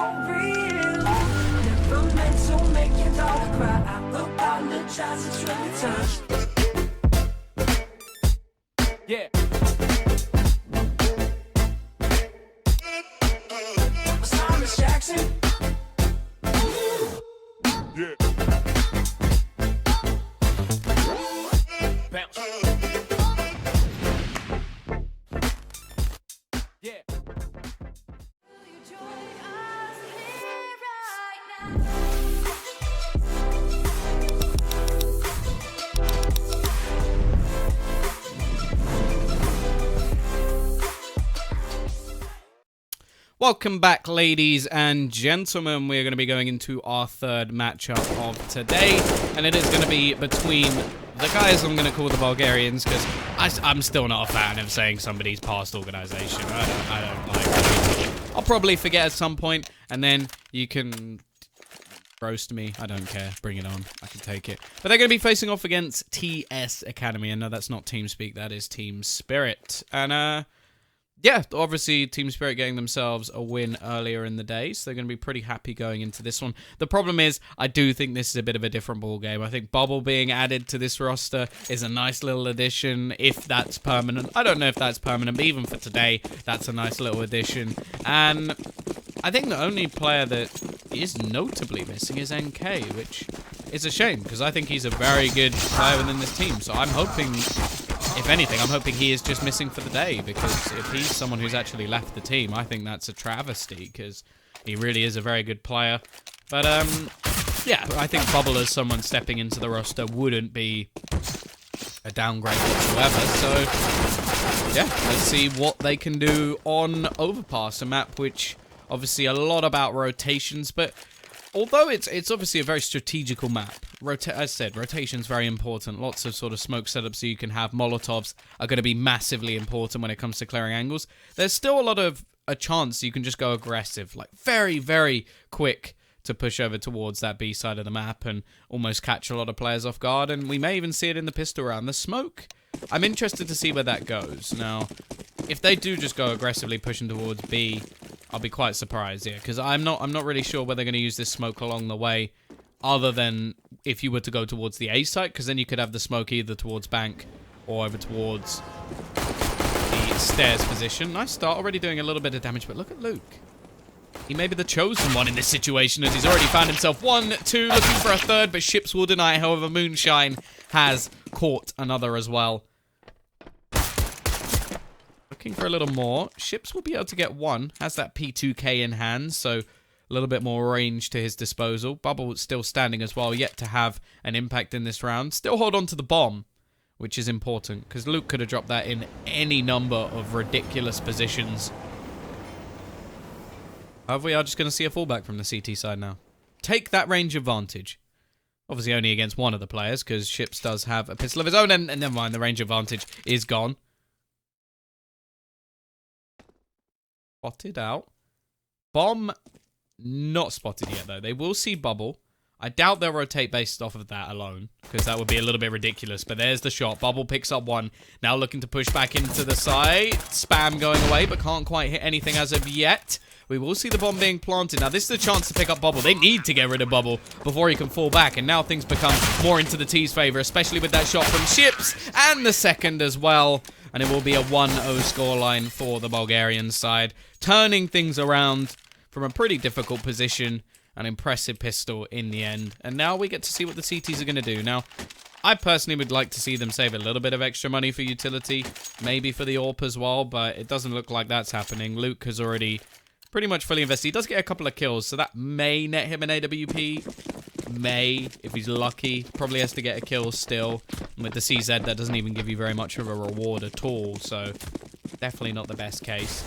for real. Never meant to make your dog cry. I apologize, it's really time. Yeah. Thomas Jackson. Yeah. Bounce. Yeah. Welcome back, ladies and gentlemen. We're going to be going into our third matchup of today, and it is going to be between the guys I'm going to call the Bulgarians, because I'm still not a fan of saying somebody's past organization. I don't like it. I'll probably forget at some point, and then you can roast me. I don't care. Bring it on. I can take it. But they're going to be facing off against TS.Academy, and no, that's not TeamSpeak. That is Team Spirit. And, yeah, obviously Team Spirit getting themselves a win earlier in the day, so they're going to be pretty happy going into this one. The problem is, I do think this is a bit of a different ball game. I think Bubble being added to this roster is a nice little addition, if that's permanent. I don't know if that's permanent, but even for today, that's a nice little addition. And I think the only player that is notably missing is NK, which is a shame, because I think he's a very good player within this team. So I'm hoping, if anything, I'm hoping he is just missing for the day, because if he's someone who's actually left the team, I think that's a travesty, because he really is a very good player. But, yeah, I think Bubble as someone stepping into the roster wouldn't be a downgrade whatsoever. So, yeah, let's see what they can do on Overpass, a map which, obviously, a lot about rotations, but although it's obviously a very strategical map, as I said, rotation's very important. Lots of sort of smoke setups so you can have. Molotovs are going to be massively important when it comes to clearing angles. There's still a lot of a chance you can just go aggressive, like very, very quick to push over towards that B side of the map and almost catch a lot of players off guard. And we may even see it in the pistol round. The smoke, I'm interested to see where that goes. Now, if they do just go aggressively pushing towards B, I'll be quite surprised, yeah, because I'm not really sure where they're going to use this smoke along the way, other than if you were to go towards the A site, because then you could have the smoke either towards bank or over towards the stairs position. Nice start, already doing a little bit of damage, but look at Luke. He may be the chosen one in this situation, as he's already found himself 1, 2, looking for a third, but ships will deny. However, Moonshine has caught another as well. Looking for a little more. Ships will be able to get one. Has that P2K in hand, so a little bit more range to his disposal. Bubble still standing as well, yet to have an impact in this round. Still hold on to the bomb, which is important, because Luke could have dropped that in any number of ridiculous positions. However, we are just going to see a fallback from the CT side now. Take that range advantage. Obviously only against one of the players, because Ships does have a pistol of his own, and never mind, the range advantage is gone. Spotted out. Bomb, not spotted yet, though. They will see Bubble. I doubt they'll rotate based off of that alone, because that would be a little bit ridiculous. But there's the shot. Bubble picks up one. Now looking to push back into the side. Spam going away, but can't quite hit anything as of yet. We will see the bomb being planted. Now, this is a chance to pick up Bubble. They need to get rid of Bubble before he can fall back. And now things become more into the T's favor, especially with that shot from Ships. And the second as well. And it will be a 1-0 scoreline for the Bulgarian side. Turning things around from a pretty difficult position. An impressive pistol in the end. And now we get to see what the CTs are going to do. Now, I personally would like to see them save a little bit of extra money for utility. Maybe for the AWP as well, but it doesn't look like that's happening. Luke has already pretty much fully invested. He does get a couple of kills, so that may net him an AWP. May, if he's lucky. Probably has to get a kill still. And with the CZ, that doesn't even give you very much of a reward at all, so definitely not the best case.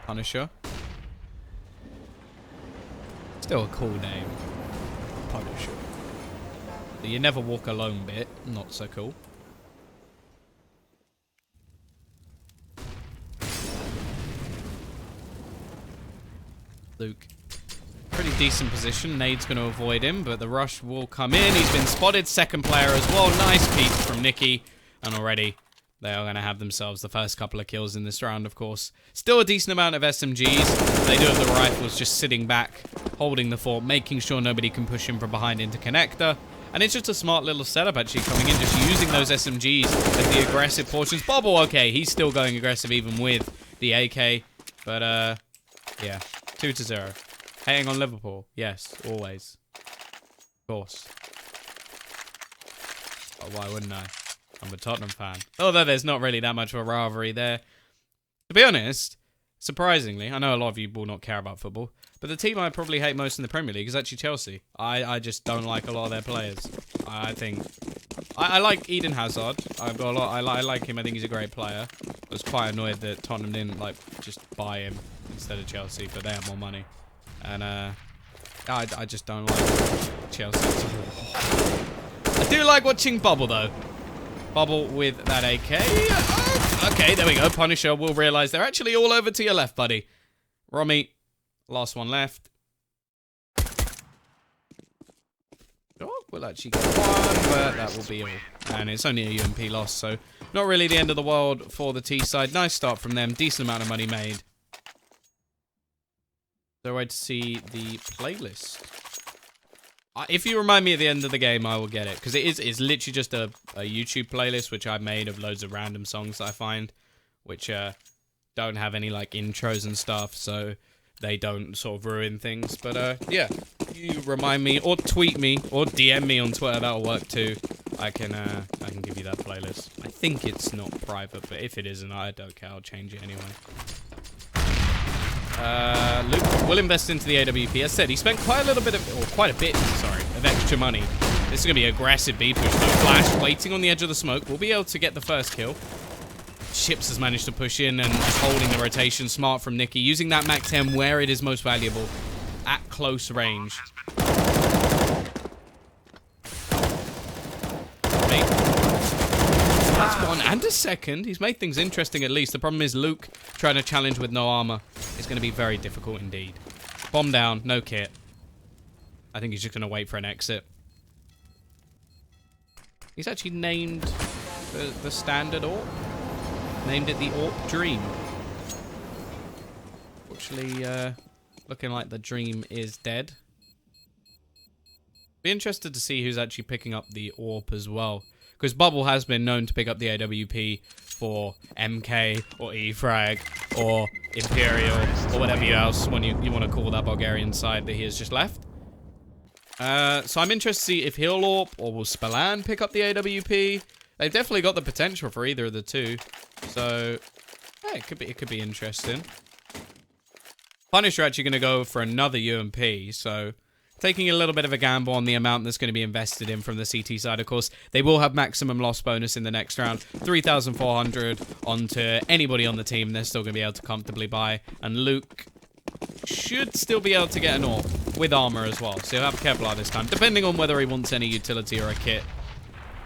Punisher. Still a cool name. Punisher. The you never walk alone bit, not so cool. Luke. Pretty decent position. Nade's going to avoid him, but the rush will come in. He's been spotted. Second player as well. Nice piece from Nicky. And already they are going to have themselves the first couple of kills in this round, of course. Still a decent amount of SMGs. They do have the rifles just sitting back, holding the fort, making sure nobody can push in from behind into connector. And it's just a smart little setup actually coming in, just using those SMGs as the aggressive portions. Bobble, okay, he's still going aggressive even with the AK. But, yeah, 2-0. Hating on Liverpool. Yes, always. Of course. Oh, why wouldn't I? I'm a Tottenham fan. Although there's not really that much of a rivalry there. To be honest, surprisingly, I know a lot of you will not care about football, but the team I probably hate most in the Premier League is actually Chelsea. I just don't like a lot of their players. I think... I like Eden Hazard. I've got a lot... I like him. I think he's a great player. I was quite annoyed that Tottenham didn't, like, just buy him instead of Chelsea, but they have more money. And, I just don't like Chelsea. I do like watching Bubble, though. Bubble with that AK. Oh, okay, there we go. Punisher will realise they're actually all over to your left, buddy. Romy, last one left. Oh, we'll actually get one, but that will be all. And it's only a UMP loss, so not really the end of the world for the T side. Nice start from them. Decent amount of money made. So wait to see the playlist. If you remind me at the end of the game, I will get it. Because it's literally just a YouTube playlist, which I've made of loads of random songs that I find. Which don't have any, like, intros and stuff. So they don't sort of ruin things. But, yeah. You remind me, or tweet me, or DM me on Twitter. That'll work, too. I can give you that playlist. I think it's not private, but if it isn't, I don't care. I'll change it anyway. Luke will invest into the AWP. As said, he spent quite a bit of extra money. This is going to be aggressive B push though. Flash waiting on the edge of the smoke. We'll be able to get the first kill. Ships has managed to push in and just holding the rotation. Smart from Nicky. Using that Mac 10 where it is most valuable. At close range. That's one and a second. He's made things interesting at least. The problem is Luke trying to challenge with no armor. It's going to be very difficult indeed. Bomb down, no kit. I think he's just going to wait for an exit. He's actually named the standard AWP. Named it the AWP Dream. Fortunately, looking like the dream is dead. Be interested to see who's actually picking up the AWP as well. Because Bubble has been known to pick up the AWP for MK or E-Frag or Imperial or whatever else when you want to call that Bulgarian side that he has just left. So I'm interested to see if he'll AWP or will Spallan pick up the AWP. They've definitely got the potential for either of the two. So yeah, it could be interesting. Punisher actually going to go for another UMP, so taking a little bit of a gamble on the amount that's going to be invested in from the CT side. Of course, they will have maximum loss bonus in the next round. 3,400 onto anybody on the team. They're still going to be able to comfortably buy. And Luke should still be able to get an AWP with armor as well. So he'll have Kevlar this time, depending on whether he wants any utility or a kit.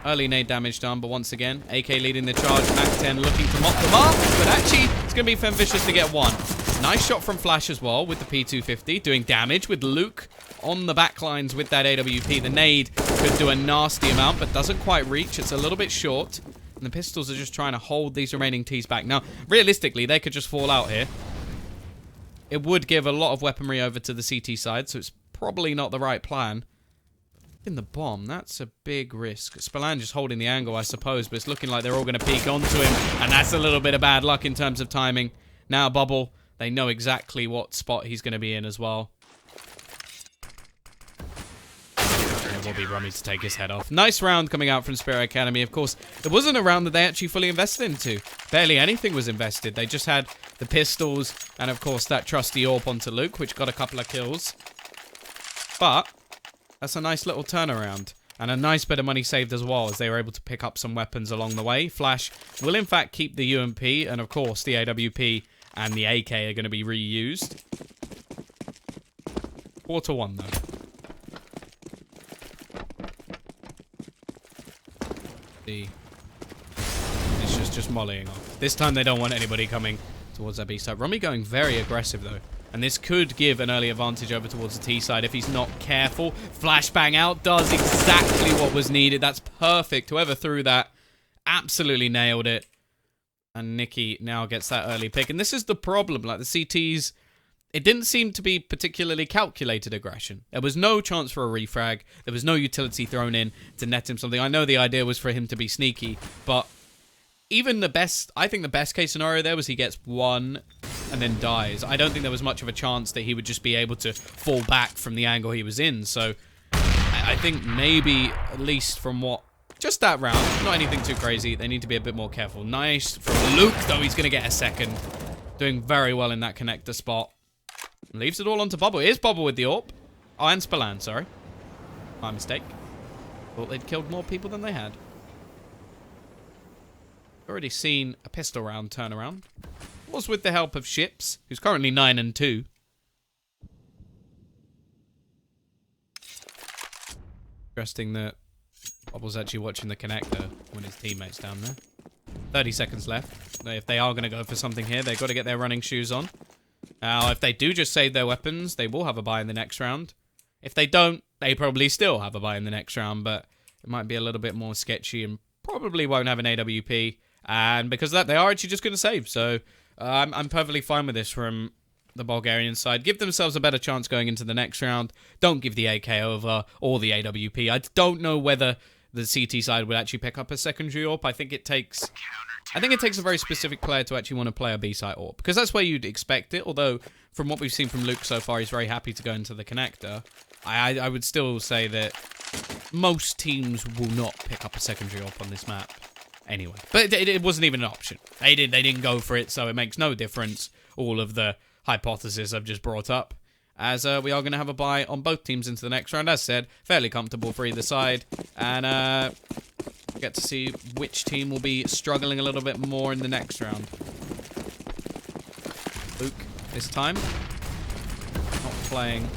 Early nade damage done, but once again, AK leading the charge. Mac 10 looking to mop them up, but actually, it's going to be Femvicious to get one. Nice shot from Flash as well with the P250, doing damage with Luke on the backlines with that AWP. The nade could do a nasty amount, but doesn't quite reach. It's a little bit short, and the pistols are just trying to hold these remaining Ts back. Now, realistically, they could just fall out here. It would give a lot of weaponry over to the CT side, so it's probably not the right plan. In the bomb, that's a big risk. Spallan just holding the angle, I suppose, but it's looking like they're all going to peek onto him, and that's a little bit of bad luck in terms of timing. Now, Bubble, they know exactly what spot he's going to be in as well. It will be Rummy to take his head off. Nice round coming out from Starladder. Of course, it wasn't a round that they actually fully invested into. Barely anything was invested. They just had the pistols and, of course, that trusty AWP onto Luke, which got a couple of kills. But that's a nice little turnaround. And a nice bit of money saved as well, as they were able to pick up some weapons along the way. Flash will, in fact, keep the UMP. And, of course, the AWP and the AK are going to be reused. 4-1, though. It's just mollying off. This time they don't want anybody coming towards that B side. Rummy going very aggressive though. And this could give an early advantage over towards the T side if he's not careful. Flashbang out does exactly what was needed. That's perfect. Whoever threw that absolutely nailed it. And Nikki now gets that early pick. And this is the problem. Like, the CTs, it didn't seem to be particularly calculated aggression. There was no chance for a refrag. There was no utility thrown in to net him something. I know the idea was for him to be sneaky, but even the best, I think the best case scenario there was he gets one and then dies. I don't think there was much of a chance that he would just be able to fall back from the angle he was in. So I think maybe, at least from what, just that round, not anything too crazy. They need to be a bit more careful. Nice from Luke, though. He's going to get a second. Doing very well in that connector spot. Leaves it all onto Bubble. Here's Bubble with the AWP. Oh, and Spallan, sorry. My mistake. Thought they'd killed more people than they had. Already seen a pistol round turnaround. Was with the help of Ships, who's currently 9 and 2. Interesting that Bubble's actually watching the connector when his teammate's down there. 30 seconds left. If they are going to go for something here, they've got to get their running shoes on. Now, if they do just save their weapons, they will have a buy in the next round. If they don't, they probably still have a buy in the next round, but it might be a little bit more sketchy and probably won't have an AWP. And because of that, they are actually just going to save. So I'm perfectly fine with this from the Bulgarian side. Give themselves a better chance going into the next round. Don't give the AK over or the AWP. I don't know whether the CT side would actually pick up a secondary AWP. I think it takes a very specific player to actually want to play a B-side AWP, because that's where you'd expect it. Although, from what we've seen from Luke so far, he's very happy to go into the connector. I would still say that most teams will not pick up a secondary AWP on this map anyway. But it wasn't even an option. They didn't go for it, so it makes no difference. All of the hypotheses I've just brought up, as we are going to have a bye on both teams into the next round. As said, fairly comfortable for either side, and get to see which team will be struggling a little bit more in the next round. Luke, this time, not playing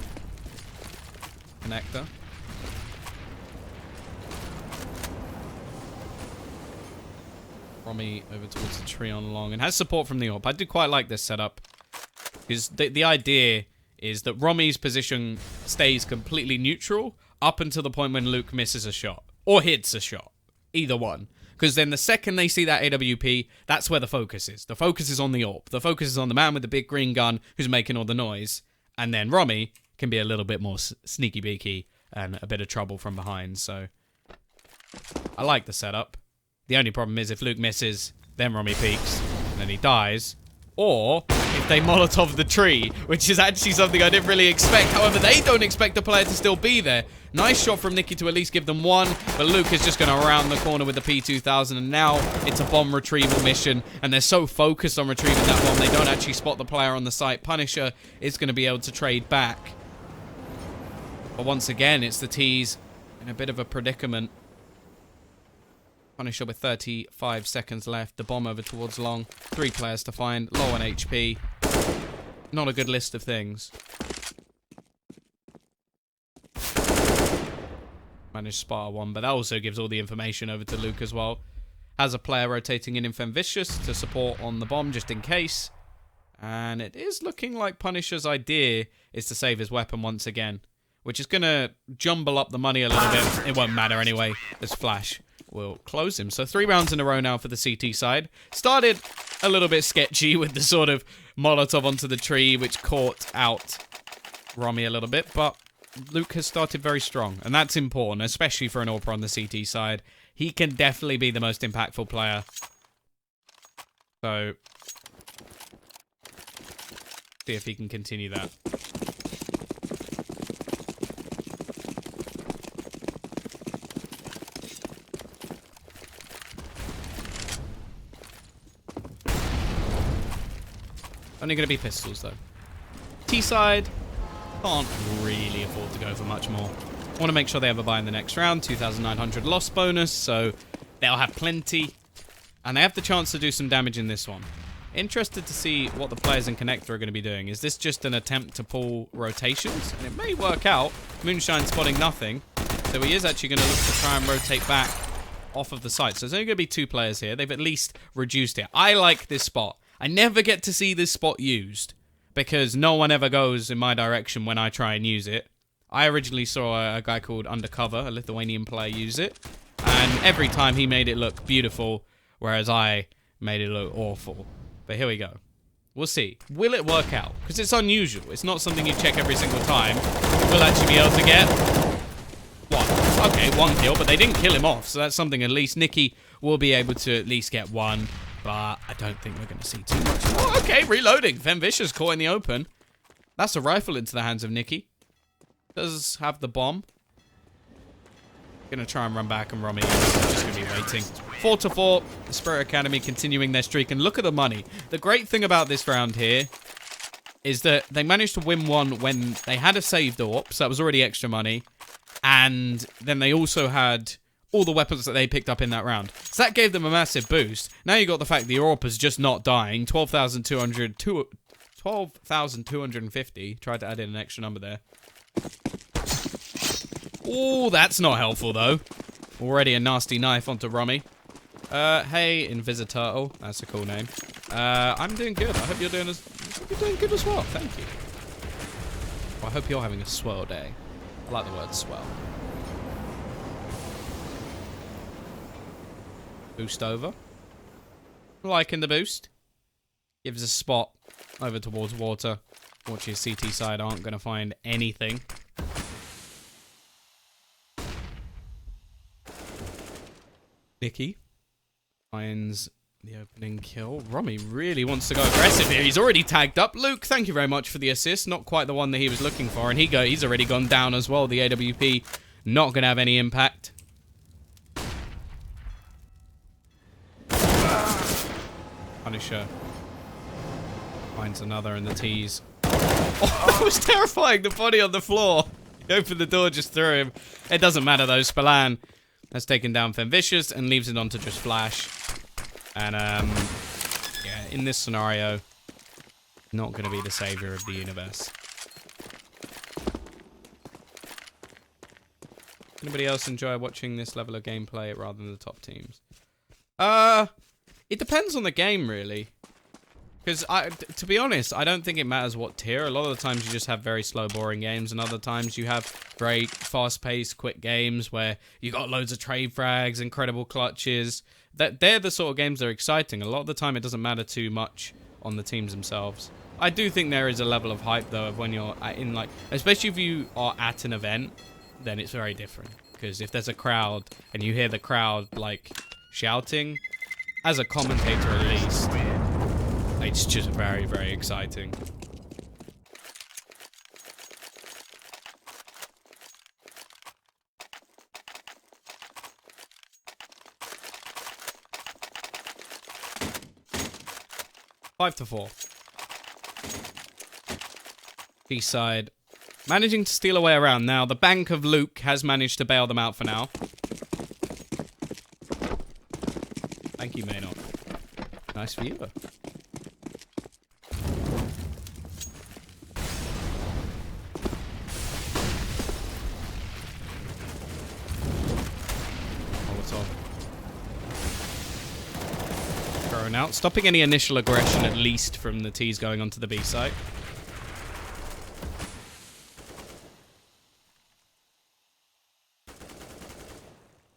connector. Romy over towards the tree on long, and has support from the AWP. I do quite like this setup, because the idea is that Romy's position stays completely neutral up until the point when Luke misses a shot. Or hits a shot. Either one. Because then the second they see that AWP, that's where the focus is. The focus is on the AWP. The focus is on the man with the big green gun who's making all the noise. And then Romy can be a little bit more sneaky beaky and a bit of trouble from behind. So I like the setup. The only problem is if Luke misses, then Romy peeks, and then he dies. Or if they Molotov the tree, which is actually something I didn't really expect. However, they don't expect the player to still be there. Nice shot from Nikki to at least give them one, but Luke is just going to round the corner with the P2000, and now it's a bomb retrieval mission, and they're so focused on retrieving that bomb, they don't actually spot the player on the site. Punisher is going to be able to trade back. But once again, it's the T's in a bit of a predicament. Punisher with 35 seconds left. The bomb over towards long. 3 players to find. Low on HP. Not a good list of things. Managed spar one, but that also gives all the information over to Luke as well. Has a player rotating in Femvicious to support on the bomb just in case. And it is looking like Punisher's idea is to save his weapon once again, which is going to jumble up the money a little bit. It won't matter anyway. There's Flash. We'll close him. So 3 rounds in a row now for the CT side. Started a little bit sketchy with the sort of Molotov onto the tree, which caught out Romy a little bit, but Luke has started very strong, and that's important, especially for an AWPer on the CT side. He can definitely be the most impactful player. So, see if he can continue that. Only going to be pistols, though. T-side can't really afford to go for much more. Want to make sure they have a buy in the next round. 2,900 loss bonus, so they'll have plenty. And they have the chance to do some damage in this one. Interested to see what the players in Connector are going to be doing. Is this just an attempt to pull rotations? And it may work out. Moonshine spotting nothing. So he is actually going to look to try and rotate back off of the site. So there's only going to be 2 players here. They've at least reduced it. I like this spot. I never get to see this spot used because no one ever goes in my direction when I try and use it. I originally saw a guy called Undercover, a Lithuanian player, use it. And every time he made it look beautiful, whereas I made it look awful. But here we go. We'll see. Will it work out? Because it's unusual. It's not something you check every single time. We'll actually be able to get one. Okay, 1 kill, but they didn't kill him off. So that's something at least Nicky will be able to at least get 1. But I don't think we're going to see too much. Oh, okay, reloading. Femvicious caught in the open. That's a rifle into the hands of Nicky. Does have the bomb. Gonna try and run back, and Romy is just gonna be waiting. 4-4. Spirit Academy continuing their streak, and look at the money. The great thing about this round here is that they managed to win one when they had a saved AWP, so that was already extra money, and then they also had all the weapons that they picked up in that round. So that gave them a massive boost. Now you got the fact the AWP is just not dying. 12,250. Tried to add in an extra number there. Oh, that's not helpful, though. Already a nasty knife onto Romy. Hey, Invisiturtle. That's a cool name. I'm doing good. I hope you're doing good as well. Thank you. Well, I hope you're having a swell day. I like the word swell. Boost over. Liking the boost. Gives a spot over towards water. Watch his CT side aren't going to find anything. Nicky finds the opening kill. Romy really wants to go aggressive here. He's already tagged up. Luke, thank you very much for the assist. Not quite the one that he was looking for. And he's already gone down as well. The AWP not going to have any impact. Punisher finds another in the tees. Oh, that was terrifying. The body on the floor. He opened the door just through him. It doesn't matter though. Spallan has taken down Femvicious and leaves it on to just Flash. And, yeah, in this scenario, not going to be the savior of the universe. Anybody else enjoy watching this level of gameplay rather than the top teams? It depends on the game, really. Because, to be honest, I don't think it matters what tier. A lot of the times you just have very slow, boring games, and other times you have very fast-paced, quick games where you got loads of trade frags, incredible clutches. They're the sort of games that are exciting. A lot of the time it doesn't matter too much on the teams themselves. I do think there is a level of hype, though, of when you're in, like... Especially if you are at an event, then it's very different. Because if there's a crowd, and you hear the crowd, like, shouting, as a commentator at least... It's just very, very exciting. Five to 4. East side managing to steal away around. Now, the bank of Luke has managed to bail them out for now. Thank you, Maynard. Nice viewer. Out, stopping any initial aggression at least from the T's going onto the B site.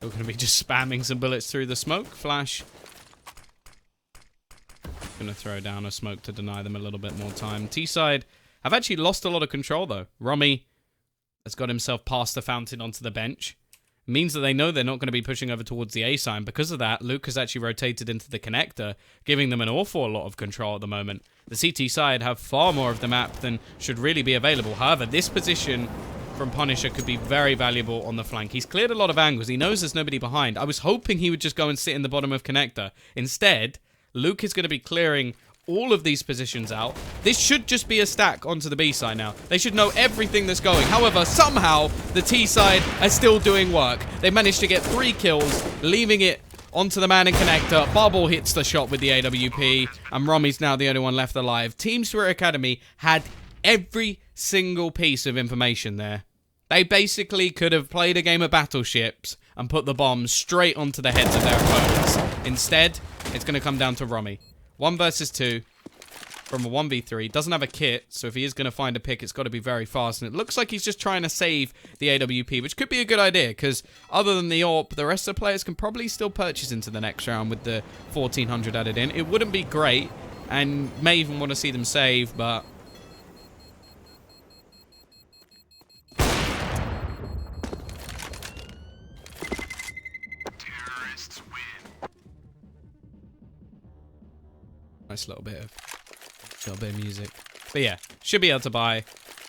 We're going to be just spamming some bullets through the smoke. Flash. Going to throw down a smoke to deny them a little bit more time. T side have actually lost a lot of control though. Romy has got himself past the fountain onto the bench. Means that they know they're not going to be pushing over towards the A sign. Because of that, Luke has actually rotated into the connector, giving them an awful lot of control at the moment. The CT side have far more of the map than should really be available. However, this position from Punisher could be very valuable on the flank. He's cleared a lot of angles. He knows there's nobody behind. I was hoping he would just go and sit in the bottom of connector. Instead, Luke is going to be clearing all of these positions out. This should just be a stack onto the B side now. They should know everything that's going. However, somehow the T side are still doing work. They managed to get 3 kills, leaving it onto the man in connector. Bubble hits the shot with the AWP, and Romy's now the only one left alive. Team Spirit Academy had every single piece of information there. They basically could have played a game of battleships and put the bombs straight onto the heads of their opponents. Instead, it's going to come down to Romy. 1 versus 2. from a 1v3. Doesn't have a kit, so if he is going to find a pick, it's got to be very fast. And it looks like he's just trying to save the AWP, which could be a good idea, because other than the AWP, the rest of the players can probably still purchase into the next round with the 1400 added in. It wouldn't be great, and may even want to see them save, but... Nice little bit of music. But yeah, should be able to buy.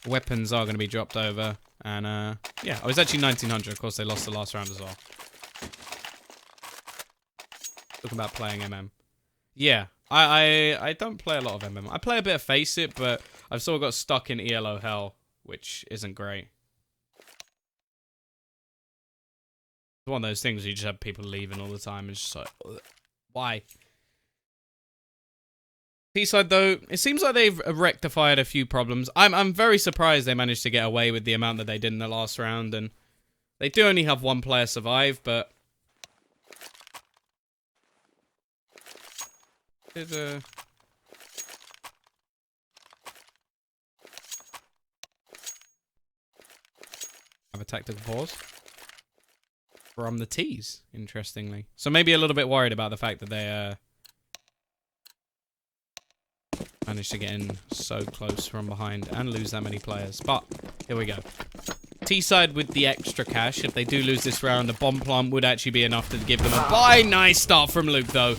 Weapons are going to be dropped over. And yeah, I was actually 1900. Of course, they lost the last round as well. Talking about playing MM. Yeah, I don't play a lot of MM. I play a bit of Face It, but I've sort of got stuck in ELO Hell, which isn't great. It's one of those things where you just have people leaving all the time. It's just like, why? T-side, though, it seems like they've rectified a few problems. I'm very surprised they managed to get away with the amount that they did in the last round, and they do only have one player survive, but... Have a tactical pause from the T's, interestingly. So maybe a little bit worried about the fact that they managed to get in so close from behind and lose that many players. But here we go. T-side with the extra cash. If they do lose this round, a bomb plant would actually be enough to give them a buy. Nice start from Luke, though.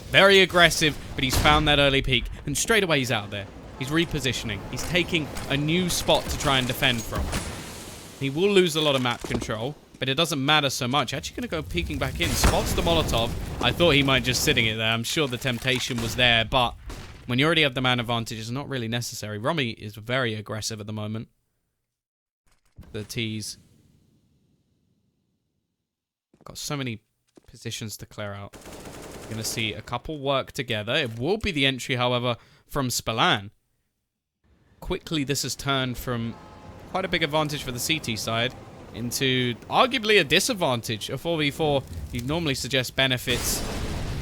Very aggressive, but he's found that early peak. And straight away, he's out there. He's repositioning. He's taking a new spot to try and defend from. He will lose a lot of map control, but it doesn't matter so much. Actually going to go peeking back in. Spots the Molotov. I thought he might just sitting it there. I'm sure the temptation was there, but when you already have the man advantage, it's not really necessary. Romy is very aggressive at the moment. The T's got so many positions to clear out. We're going to see a couple work together. It will be the entry, however, from Spallan. Quickly, this has turned from quite a big advantage for the CT side into arguably a disadvantage. A 4v4, you'd normally suggest benefits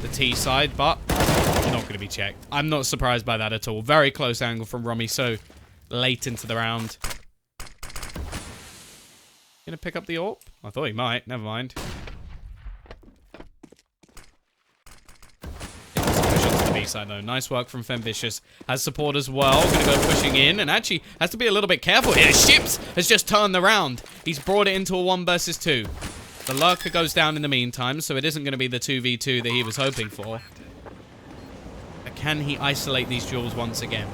the T side, but you're not going to be checked. I'm not surprised by that at all. Very close angle from Romy so late into the round. Gonna pick up the AWP? I thought he might. Never mind. Push onto the B side though. Nice work from Femvicious. Has support as well. Gonna go pushing in and actually has to be a little bit careful here. Ships has just turned the round. He's brought it into a 1 versus 2. The lurker goes down in the meantime, so it isn't going to be the 2v2 that he was hoping for. But can he isolate these duels once again?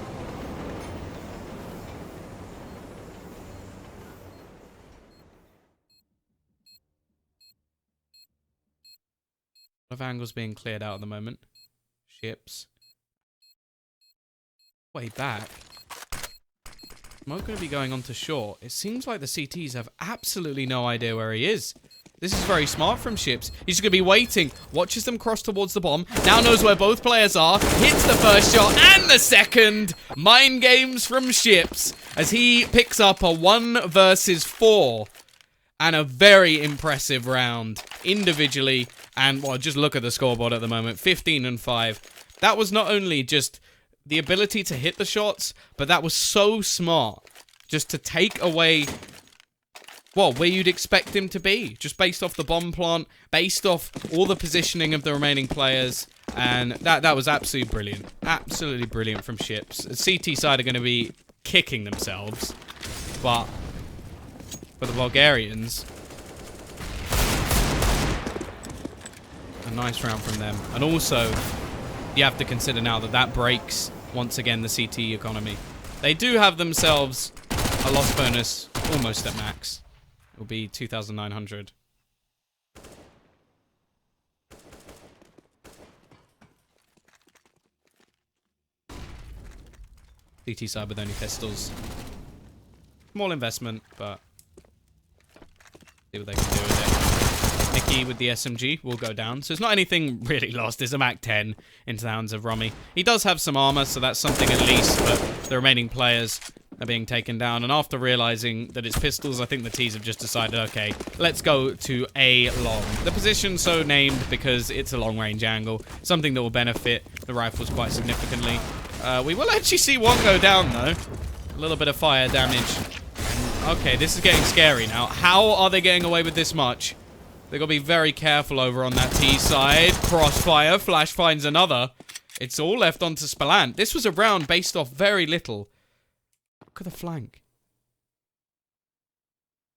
A lot of angles being cleared out at the moment. Ships. Way back. Smoke going to be going on to short. It seems like the CTs have absolutely no idea where he is. This is very smart from Ships. He's going to be waiting. Watches them cross towards the bomb. Now knows where both players are. Hits the first shot and the second. Mind games from Ships as he picks up a 1 versus 4. And a very impressive round individually. And, well, just look at the scoreboard at the moment. 15 and 5. That was not only just the ability to hit the shots, but that was so smart. Just to take away, well, where you'd expect him to be. Just based off the bomb plant, based off all the positioning of the remaining players. And that was absolutely brilliant. Absolutely brilliant from Ships. The CT side are going to be kicking themselves. But for the Bulgarians, a nice round from them. And also, you have to consider now that that breaks, once again, the CT economy. They do have themselves a loss bonus almost at max. It will be 2,900. CT side with only pistols. Small investment, but see what they can do with it. Mickey with the SMG will go down. So it's not anything really lost. It's a Mac 10 into the hands of Romy. He does have some armor, so that's something at least, but the remaining players are being taken down. And after realizing that it's pistols, I think the T's have just decided, okay, let's go to A long. The position's so named because it's a long-range angle, something that will benefit the rifles quite significantly. We will actually see one go down, though. A little bit of fire damage. Okay, this is getting scary now. How are they getting away with this much? They've got to be very careful over on that T side. Crossfire. Flash finds another. It's all left onto Spallant. This was a round based off very little. Look at the flank.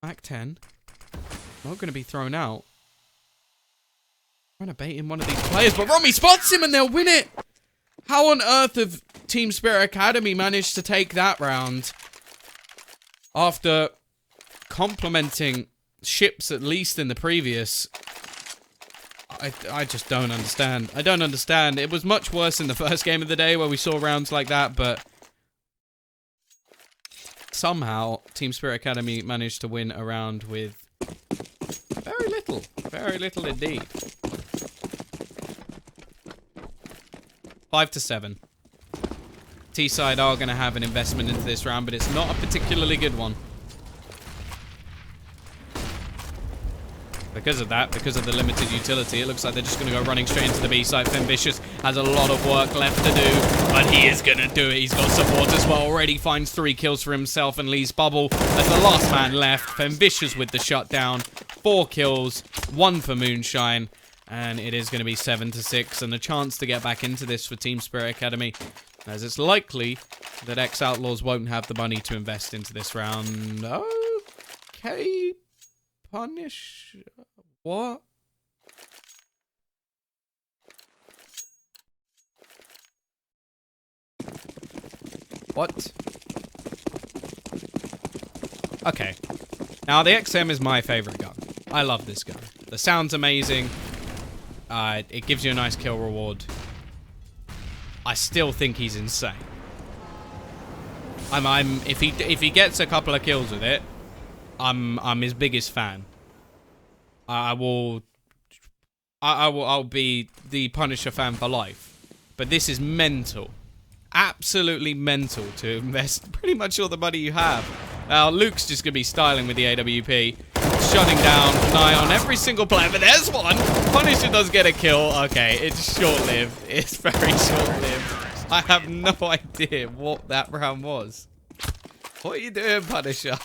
Back 10. Not going to be thrown out. Trying to bait in one of these players, but Romy spots him and they'll win it. How on earth have Team Spirit Academy managed to take that round after complimenting ships at least in the previous? I just don't understand. I don't understand. It was much worse in the first game of the day where we saw rounds like that, but somehow Team Spirit Academy managed to win a round with very little. Very little indeed. 5-7. T-side are going to have an investment into this round, but it's not a particularly good one. Because of that, because of the limited utility, it looks like they're just going to go running straight into the B side. Fembvicious has a lot of work left to do, but he is going to do it. He's got support as well. Already finds 3 kills for himself and leaves Bubble as the last man left. Fembvicious with the shutdown. 4 kills, 1 for Moonshine. And it is going to be 7-6, and a chance to get back into this for Team Spirit Academy, as it's likely that Ex-Outlaws won't have the money to invest into this round. Okay. Punish. What? What? Okay. Now, the XM is my favorite gun. I love this gun. The sound's amazing. It gives you a nice kill reward. I still think he's insane. If he gets a couple of kills with it, I'm his biggest fan. I'll be the Punisher fan for life. But this is mental. Absolutely mental to invest pretty much all the money you have. Now, Luke's just going to be styling with the AWP. Shutting down an eye on every single player. But there's one. Punisher does get a kill. Okay, it's short-lived. It's very short-lived. I have no idea what that round was. What are you doing, Punisher?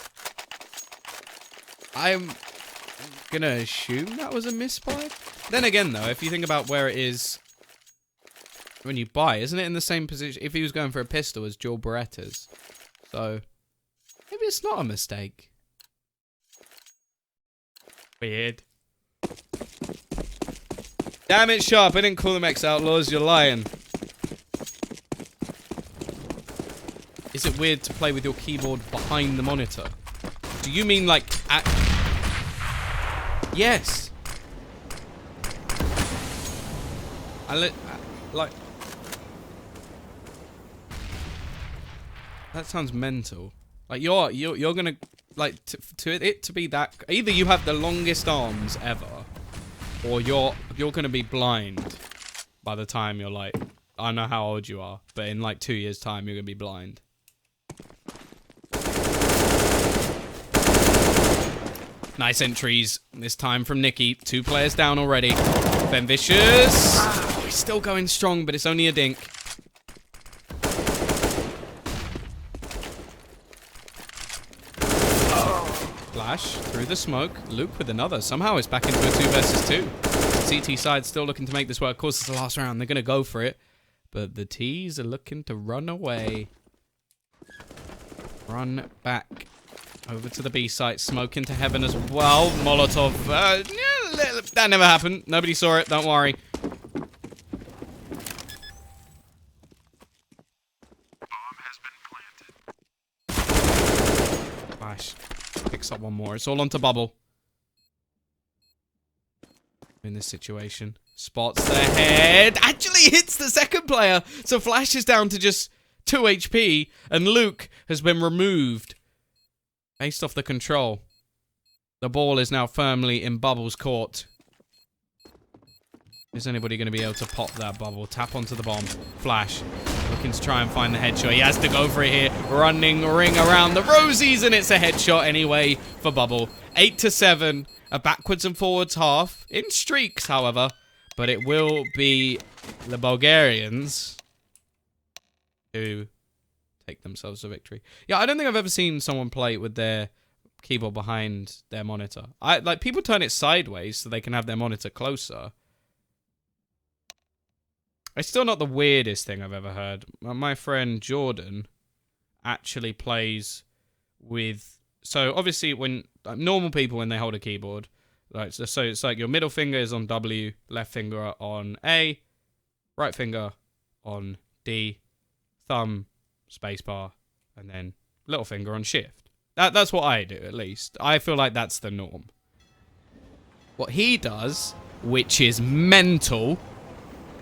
I'm going to assume that was a misbuy. Then again, though, if you think about where it is when you buy, isn't it in the same position? If he was going for a pistol as Joel Beretta's. So, maybe it's not a mistake. Weird. Damn it, Sharp. I didn't call them Ex-Outlaws. You're lying. Is it weird to play with your keyboard behind the monitor? Do you mean like at... Yes. Like... That sounds mental. Like you're gonna like to be that. Either you have the longest arms ever, or you're gonna be blind by the time you're like, I don't know how old you are, but in like 2 years' time you're gonna be blind. Nice entries this time from Nikki. 2 players down already. Fembvicious. Oh, he's still going strong, but it's only a dink. Flash through the smoke. Luke with another. Somehow it's back into a 2 versus 2. CT side still looking to make this work. Of course, it's the last round. They're going to go for it. But the T's are looking to run away. Run back over to the B site. Smoke into heaven as well. Molotov. Yeah, that never happened. Nobody saw it. Don't worry. Flash. Picks up one more. It's all onto Bubble. In this situation. Spots the head. Actually hits the second player. So Flash is down to just 2 HP. And Luke has been removed. Based off the control. The ball is now firmly in Bubble's court. Is anybody going to be able to pop that Bubble? Tap onto the bomb. Flash. Looking to try and find the headshot. He has to go for it here. Running ring around the rosies, and it's a headshot anyway for Bubble. 8-7. A backwards and forwards half. In streaks, however. But it will be the Bulgarians to take themselves a victory. Yeah, I don't think I've ever seen someone play it with their keyboard behind their monitor. Like, people turn it sideways so they can have their monitor closer. It's still not the weirdest thing I've ever heard. My friend Jordan actually plays with... So, obviously, when normal people, when they hold a keyboard, like, so it's like your middle finger is on W, left finger on A, right finger on D, thumb, spacebar, and then little finger on shift. That's what I do, at least. I feel like that's the norm. What he does, which is mental,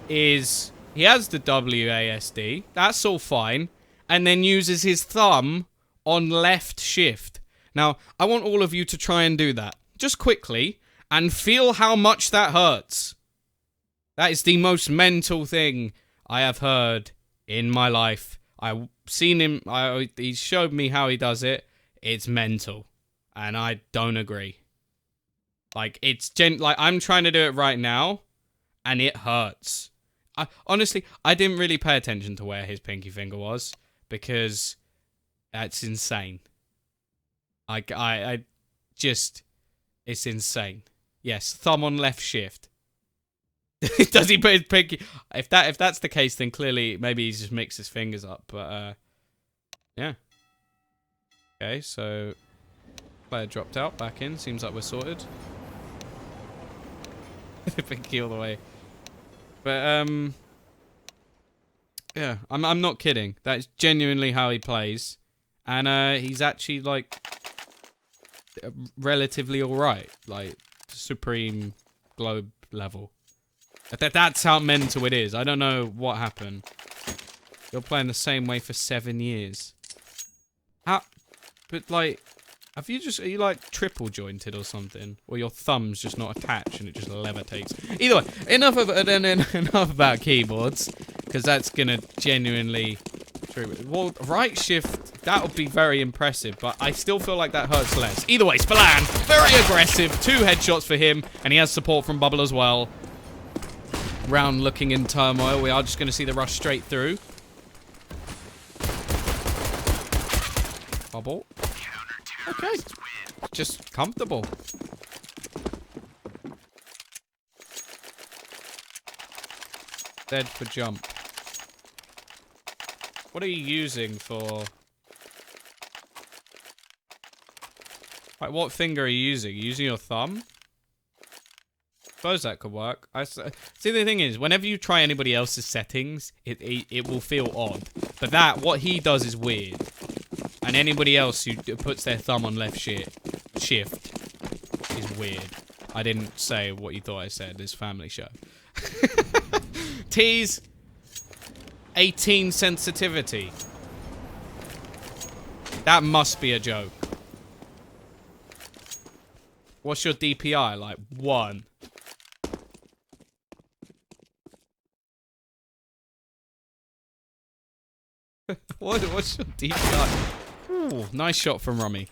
is he has the WASD. That's all fine. And then uses his thumb on left shift. Now, I want all of you to try and do that. Just quickly. And feel how much that hurts. That is the most mental thing I have heard in my life. I've seen him. He showed me how he does it. It's mental. And I don't agree. Like, like, I'm trying to do it right now. And it hurts. Honestly, I didn't really pay attention to where his pinky finger was. Because that's insane. I just... It's insane. Yes, thumb on left shift. Does he put his pinky... If that's the case, then clearly maybe he's just mixed his fingers up. But, yeah. Okay, so... Player dropped out, back in. Seems like we're sorted. Pinky all the way. But, yeah, I'm not kidding. That's genuinely how he plays. And, he's actually, like... relatively alright. Like, Supreme Globe level. That's how mental it is. I don't know what happened. You're playing the same way for 7 years. How? But, like, are you, like, triple jointed or something? Or your thumb's just not attached and it just levitates? Either way, enough about keyboards. Because that's gonna genuinely... Well, right shift, that would be very impressive, but I still feel like that hurts less. Either way, Spallan, very aggressive. 2 headshots for him, and he has support from Bubble as well. Round looking in turmoil. We are just going to see the rush straight through. Bubble. Okay. Just comfortable. Dead for jump. What are you using for... Like, what finger are you using? Are you using your thumb? Suppose that could work. See, the thing is, whenever you try anybody else's settings, it will feel odd. But what he does is weird. And anybody else who puts their thumb on left shift is weird. I didn't say what you thought I said. This family show. Tease... 18 sensitivity. That must be a joke. What's your DPI? Like 1. What's your DPI? Ooh, nice shot from Rummy.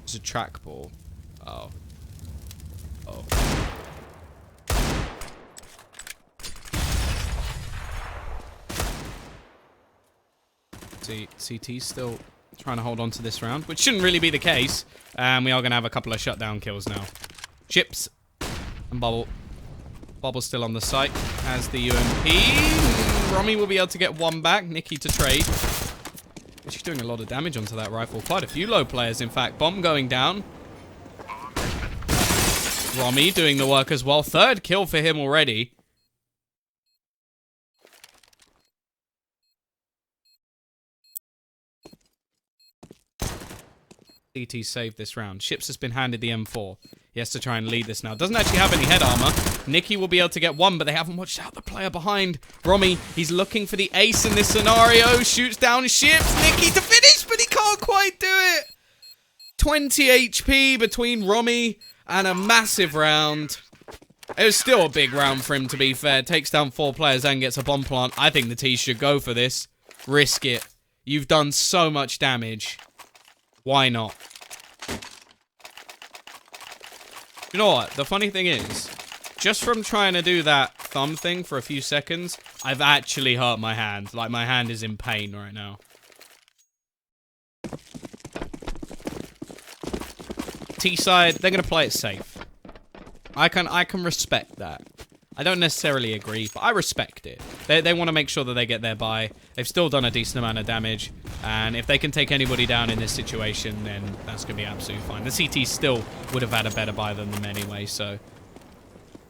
It's a trackball. Oh. Oh. See, CT's still trying to hold on to this round, which shouldn't really be the case. And we are going to have a couple of shutdown kills now. Chips and Bubble. Bubble's still on the site. Has the UMP. Rummy will be able to get 1 back. Nikki to trade. She's doing a lot of damage onto that rifle. Quite a few low players, in fact. Bomb going down. Rummy doing the work as well. 3rd kill for him already. CT saved this round. Ships has been handed the M4. He has to try and lead this now. Doesn't actually have any head armor. Nikki will be able to get 1, but they haven't watched out the player behind. Rummy, he's looking for the ace in this scenario. Shoots down Ships. Nikki to finish, but he can't quite do it. 20 HP between Rummy and a massive round. It was still a big round for him, to be fair. Takes down 4 players and gets a bomb plant. I think the T should go for this. Risk it. You've done so much damage. Why not? You know what? The funny thing is, just from trying to do that thumb thing for a few seconds, I've actually hurt my hand. Like, my hand is in pain right now. T-side, they're going to play it safe. I can respect that. I don't necessarily agree, but I respect it. They want to make sure that they get their buy. They've still done a decent amount of damage, and if they can take anybody down in this situation, then that's going to be absolutely fine. The CT still would have had a better buy than them anyway, so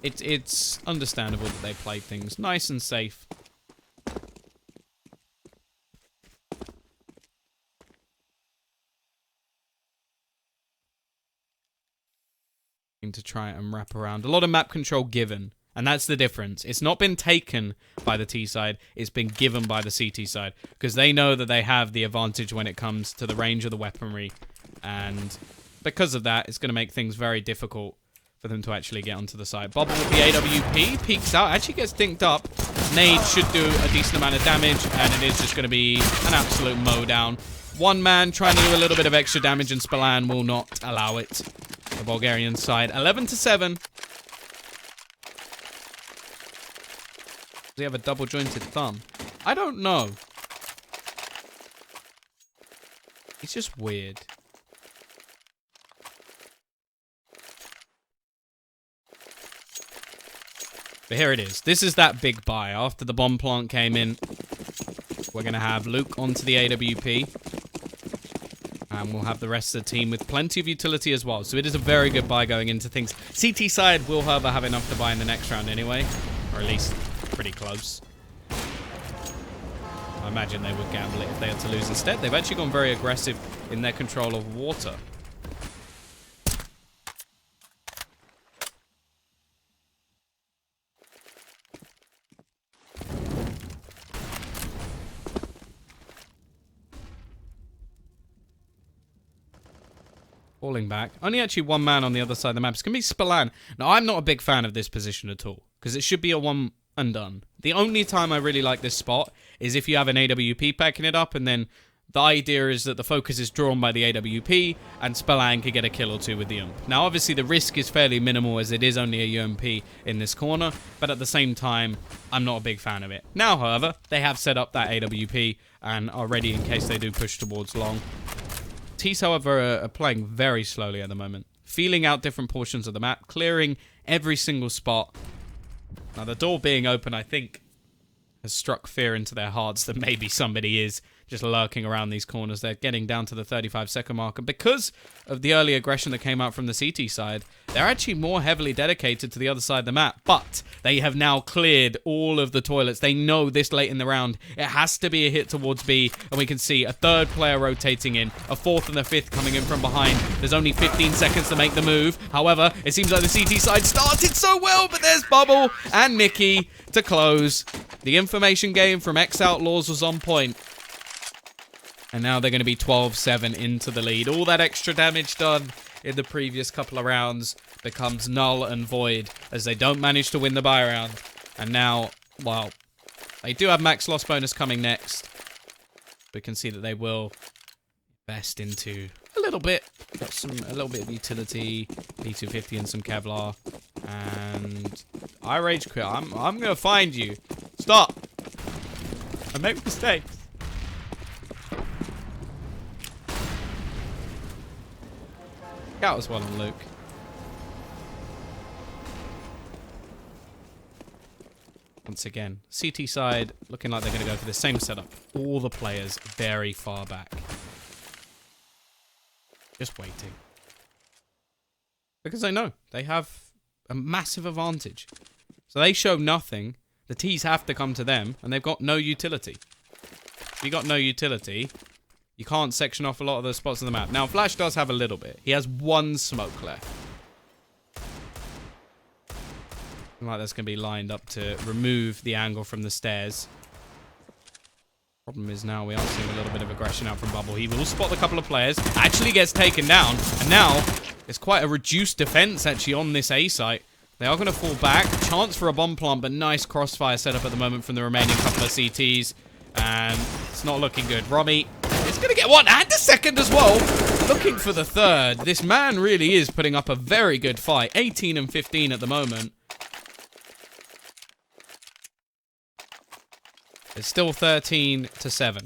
it's understandable that they played things nice and safe. To try and wrap around. A lot of map control given. And that's the difference. It's not been taken by the T side. It's been given by the CT side. Because they know that they have the advantage when it comes to the range of the weaponry. And because of that, it's going to make things very difficult for them to actually get onto the side. Bubble with the AWP. Peeks out. Actually gets dinked up. Nade should do a decent amount of damage. And it is just going to be an absolute mow down. One man trying to do a little bit of extra damage. And Spallan will not allow it. The Bulgarian side, 11-7. Does he have a double jointed thumb? I don't know. It's just weird. But here it is. This is that big buy. After the bomb plant came in, we're going to have Luke onto the AWP. And we'll have the rest of the team with plenty of utility as well. So it is a very good buy going into things. CT side will, however, have enough to buy in the next round anyway. Or at least pretty close. I imagine they would gamble it if they had to lose instead. They've actually gone very aggressive in their control of water. Falling back. Only actually one man on the other side of the map. It's going to be Spallan. Now, I'm not a big fan of this position at all. Because it should be a one and done. The only time I really like this spot is if you have an AWP backing it up. And then the idea is that the focus is drawn by the AWP. And Spallan could get a kill or two with the UMP. Now, obviously, the risk is fairly minimal as it is only a UMP in this corner. But at the same time, I'm not a big fan of it. Now, however, they have set up that AWP. And are ready in case they do push towards long. T's, however, are playing very slowly at the moment. Feeling out different portions of the map. Clearing every single spot. Now, the door being open, I think, has struck fear into their hearts that maybe somebody is just lurking around these corners. They're getting down to the 35-second mark. And because of the early aggression that came out from the CT side, they're actually more heavily dedicated to the other side of the map. But they have now cleared all of the toilets. They know this late in the round, it has to be a hit towards B. And we can see a third player rotating in, a fourth and a fifth coming in from behind. There's only 15 seconds to make the move. However, it seems like the CT side started so well, but there's Bubble and Mickey to close. The information game from X-Outlaws was on point. And now they're going to be 12-7 into the lead. All that extra damage done in the previous couple of rounds becomes null and void as they don't manage to win the buy round. And now, well, they do have max loss bonus coming next. We can see that they will invest into a little bit. Got a little bit of utility, P250 and some Kevlar. And I rage quit. I'm going to find you. Stop. I make mistakes. That was one on Luke. Once again, CT side looking like they're going to go for the same setup. All the players very far back. Just waiting. Because they know they have a massive advantage. So they show nothing. The T's have to come to them, and they've got no utility. If you got no utility, you can't section off a lot of the spots on the map. Now, Flash does have a little bit. He has one smoke left. Like that's going to be lined up to remove the angle from the stairs. Problem is now we are seeing a little bit of aggression out from Bubble. He will spot a couple of players. Actually gets taken down. And now, it's quite a reduced defense actually on this A site. They are going to fall back. Chance for a bomb plant, but nice crossfire setup at the moment from the remaining couple of CTs. And it's not looking good. Romy is going to get one and a second as well. looking for the third. This man really is putting up a very good fight. 18 and 15 at the moment. It's still 13 to 7.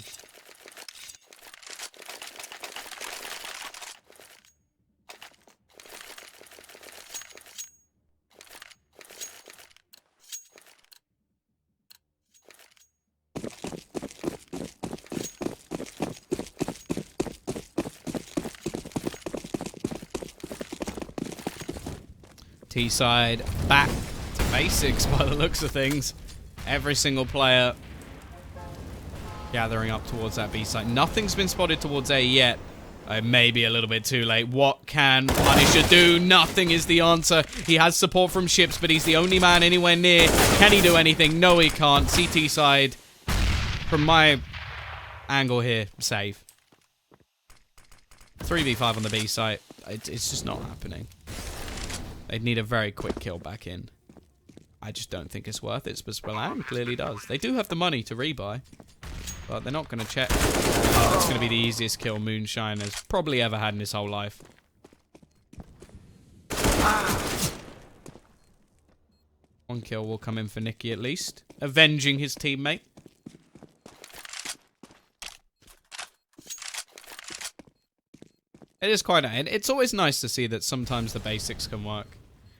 T-side back to basics by the looks of things. Every single player gathering up towards that B side. Nothing's been spotted towards A yet. It may be a little bit too late. What can Punisher do? Nothing is the answer. He has support from ships, but he's the only man anywhere near. Can he do anything? No, he can't. CT side, from my angle here, save. 3v5 on the B side. It's just not happening. They'd need a very quick kill back in. I just don't think it's worth it. Bissmire clearly does. They do have the money to rebuy, but they're not going to check. That's going to be the easiest kill Moonshine has probably ever had in his whole life. One kill will come in for Nicky at least, avenging his teammate. It is quite nice. It's always nice to see that sometimes the basics can work.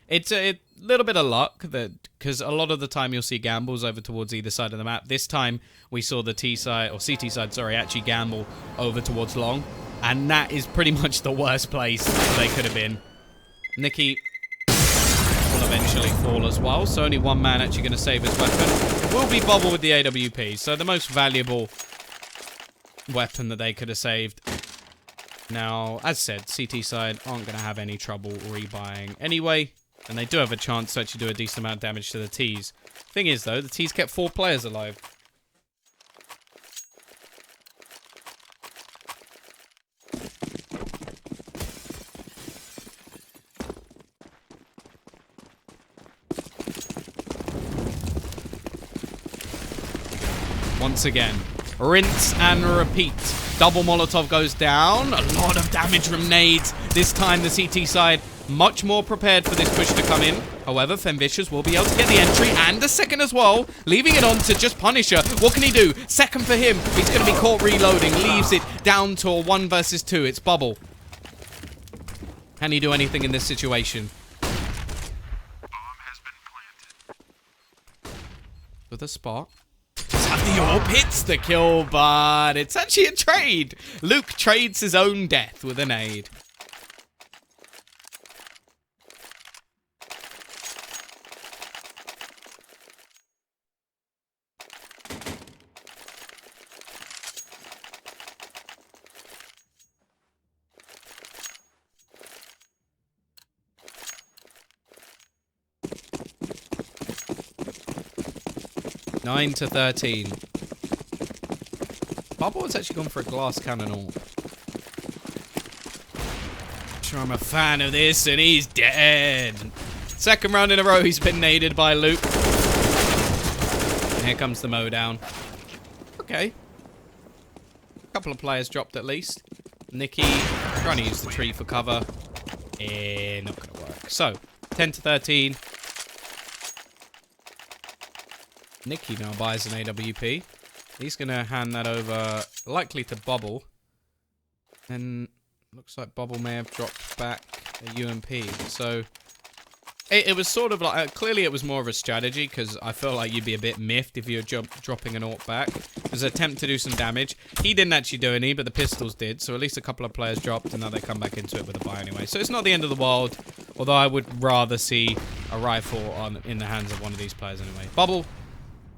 It's a little bit of luck, that because a lot of the time you'll see gambles over towards either side of the map. This time we saw the T side, or CT side, sorry, actually gamble over towards long. And that is pretty much the worst place they could have been. Nicky will eventually fall as well, so only one man actually going to save his weapon. It will be Bubble with the AWP, so the most valuable weapon that they could have saved. Now, as said, CT side aren't going to have any trouble rebuying anyway, and they do have a chance to actually do a decent amount of damage to the Ts. Thing is, though, the Ts kept 4 players alive. Once again, rinse and repeat. Double Molotov goes down. A lot of damage from nades. This time the CT side much more prepared for this push to come in. However, Femvicious will be able to get the entry and a second as well, leaving it on to just Punisher. What can he do? Second for him. He's going to be caught reloading. Leaves it down to a 1 versus 2. It's Bubble. Can he do anything in this situation? With a spot. The AWP hits the kill, but it's actually a trade. Luke trades his own death with a nade. Nine to 13. Bubble has actually gone for a glass cannon all. Sure, I'm a fan of this, and he's dead. Second round in a row, he's been naded by Luke. And here comes the mow down. Okay. A couple of players dropped at least. Nicky trying to use the tree for cover. Not going to work. So, 10 to 13. Nicky now buys an AWP. He's going to hand that over, likely to Bubble. And looks like Bubble may have dropped back a UMP. So, it was sort of like, clearly it was more of a strategy, because I feel like you'd be a bit miffed if you're dropping an AWP back. It was an attempt to do some damage. He didn't actually do any, but the pistols did. So at least a couple of players dropped, and now they come back into it with a buy anyway. So it's not the end of the world, although I would rather see a rifle in the hands of one of these players anyway. Bubble.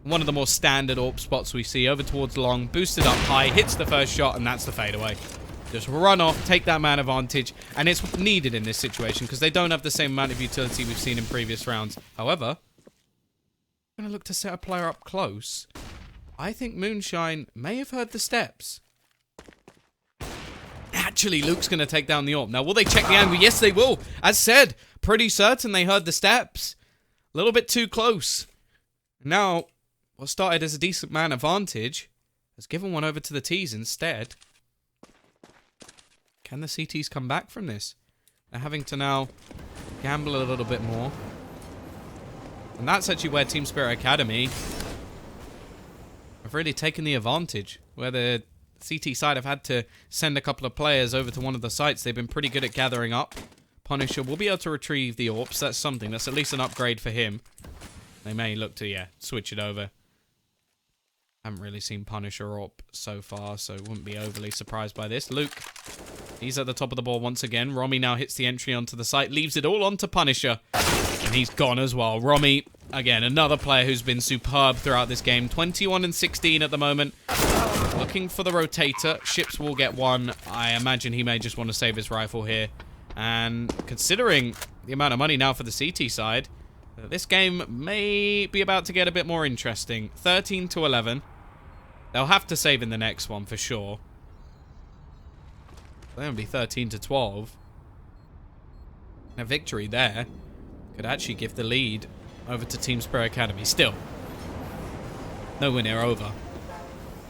One of the more standard AWP spots we see, over towards long, boosted up high, hits the first shot, and that's the fadeaway. Just run off, take that man advantage, and it's needed in this situation because they don't have the same amount of utility we've seen in previous rounds. However, I'm going to look to set a player up close. I think Moonshine may have heard the steps. Actually, Luke's going to take down the AWP. Now, will they check the angle? Yes, they will. As said, pretty certain they heard the steps. A little bit too close. Now, what started as a decent man advantage has given one over to the T's instead. Can the CTs come back from this? They're having to now gamble a little bit more. And that's actually where Team Spirit Academy have really taken the advantage. Where the CT side have had to send a couple of players over to one of the sites. They've been pretty good at gathering up. Punisher will be able to retrieve the AWPs. That's something. That's at least an upgrade for him. They may look to, yeah, switch it over. Haven't really seen Punisher AWP so far, so wouldn't be overly surprised by this. Luke, he's at the top of the ball once again. Romy now hits the entry onto the site, leaves it all onto Punisher. And he's gone as well. Romy, again, another player who's been superb throughout this game. 21 and 16 at the moment. Looking for the rotator. Ships will get one. I imagine he may just want to save his rifle here. And considering the amount of money now for the CT side, this game may be about to get a bit more interesting. 13 to 11. They'll have to save in the next one for sure. They'll be 13 to 12. A victory there could actually give the lead over to Team Spirit Academy. Still, nowhere near over.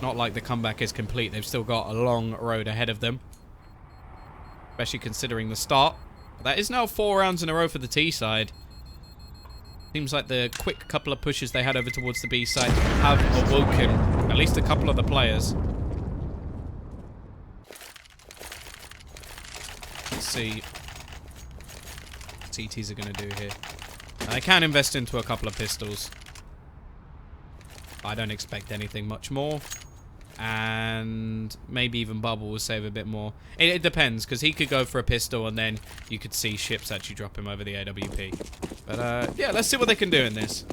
Not like the comeback is complete. They've still got a long road ahead of them. Especially considering the start. That is now 4 rounds in a row for the T side. Seems like the quick couple of pushes they had over towards the B side have awoken at least a couple of the players. Let's see what CTs are going to do here. They can invest into a couple of pistols. I don't expect anything much more. And maybe even Bubble will save a bit more. It depends, because he could go for a pistol and then you could see Ships actually drop him over the AWP. But yeah, let's see what they can do in this.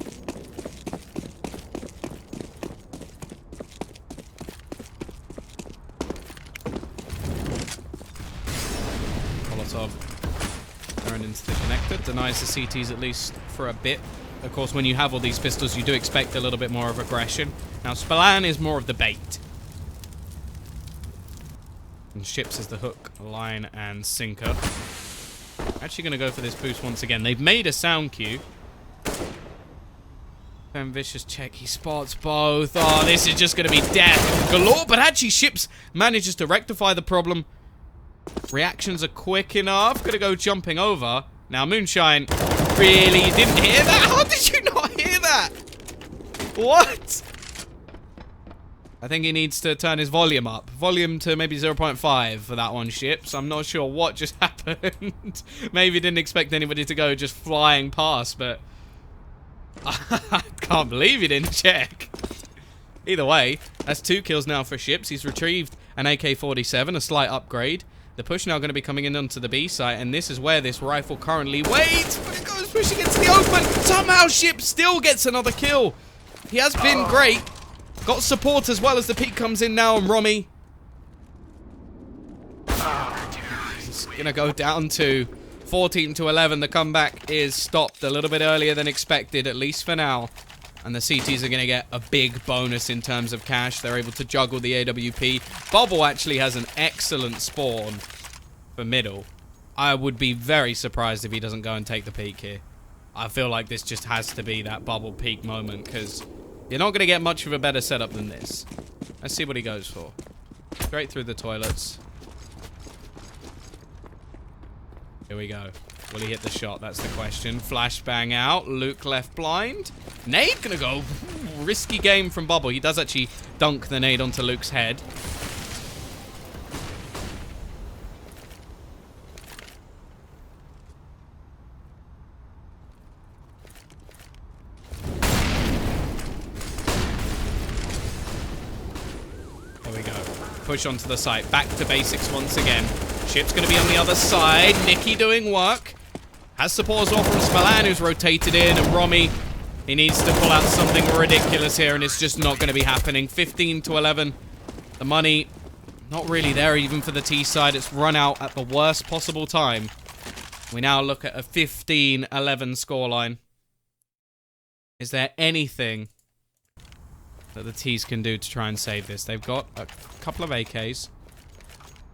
Molotov thrown into the connector. Denies the CTs at least for a bit. Of course, when you have all these pistols, you do expect a little bit more of aggression. Now, Spallan is more of the bait. And Ships is the hook, line, and sinker. Actually going to go for this boost once again. They've made a sound cue. Vicious check. He spots both. Oh, this is just going to be death galore. But actually, Ships manages to rectify the problem. Reactions are quick enough. Going to go jumping over. Now, Moonshine, really? You didn't hear that? How did you not hear that? What? I think he needs to turn his volume up. Volume to maybe 0.5 for that one, Ships. I'm not sure what just happened. Maybe didn't expect anybody to go just flying past, but I can't believe he didn't check. Either way, that's 2 kills now for Ships. He's retrieved an AK-47, a slight upgrade. The push now going to be coming in onto the B site, and this is where this rifle currently waits, but it goes pushing into the open. Somehow Ships still gets another kill. He has been great. Got support as well as the peak comes in now on Romy. It's going to go down to 14 to 11. The comeback is stopped a little bit earlier than expected, at least for now. And the CTs are going to get a big bonus in terms of cash. They're able to juggle the AWP. Bubble actually has an excellent spawn for middle. I would be very surprised if he doesn't go and take the peak here. I feel like this just has to be that Bubble peak moment, because you're not going to get much of a better setup than this. Let's see what he goes for. Straight through the toilets. Here we go. Will he hit the shot? That's the question. Flashbang out. Luke left blind. Nade gonna go. Risky game from Bubble. He does actually dunk the nade onto Luke's head. There we go. Push onto the site. Back to basics once again. Ship's going to be on the other side. Nikki doing work. Has support as well from Spallan, who's rotated in. And Romy, he needs to pull out something ridiculous here, and it's just not going to be happening. 15 to 11. The money, not really there even for the T side. It's run out at the worst possible time. We now look at a 15-11 scoreline. Is there anything that the T's can do to try and save this? They've got a couple of AKs.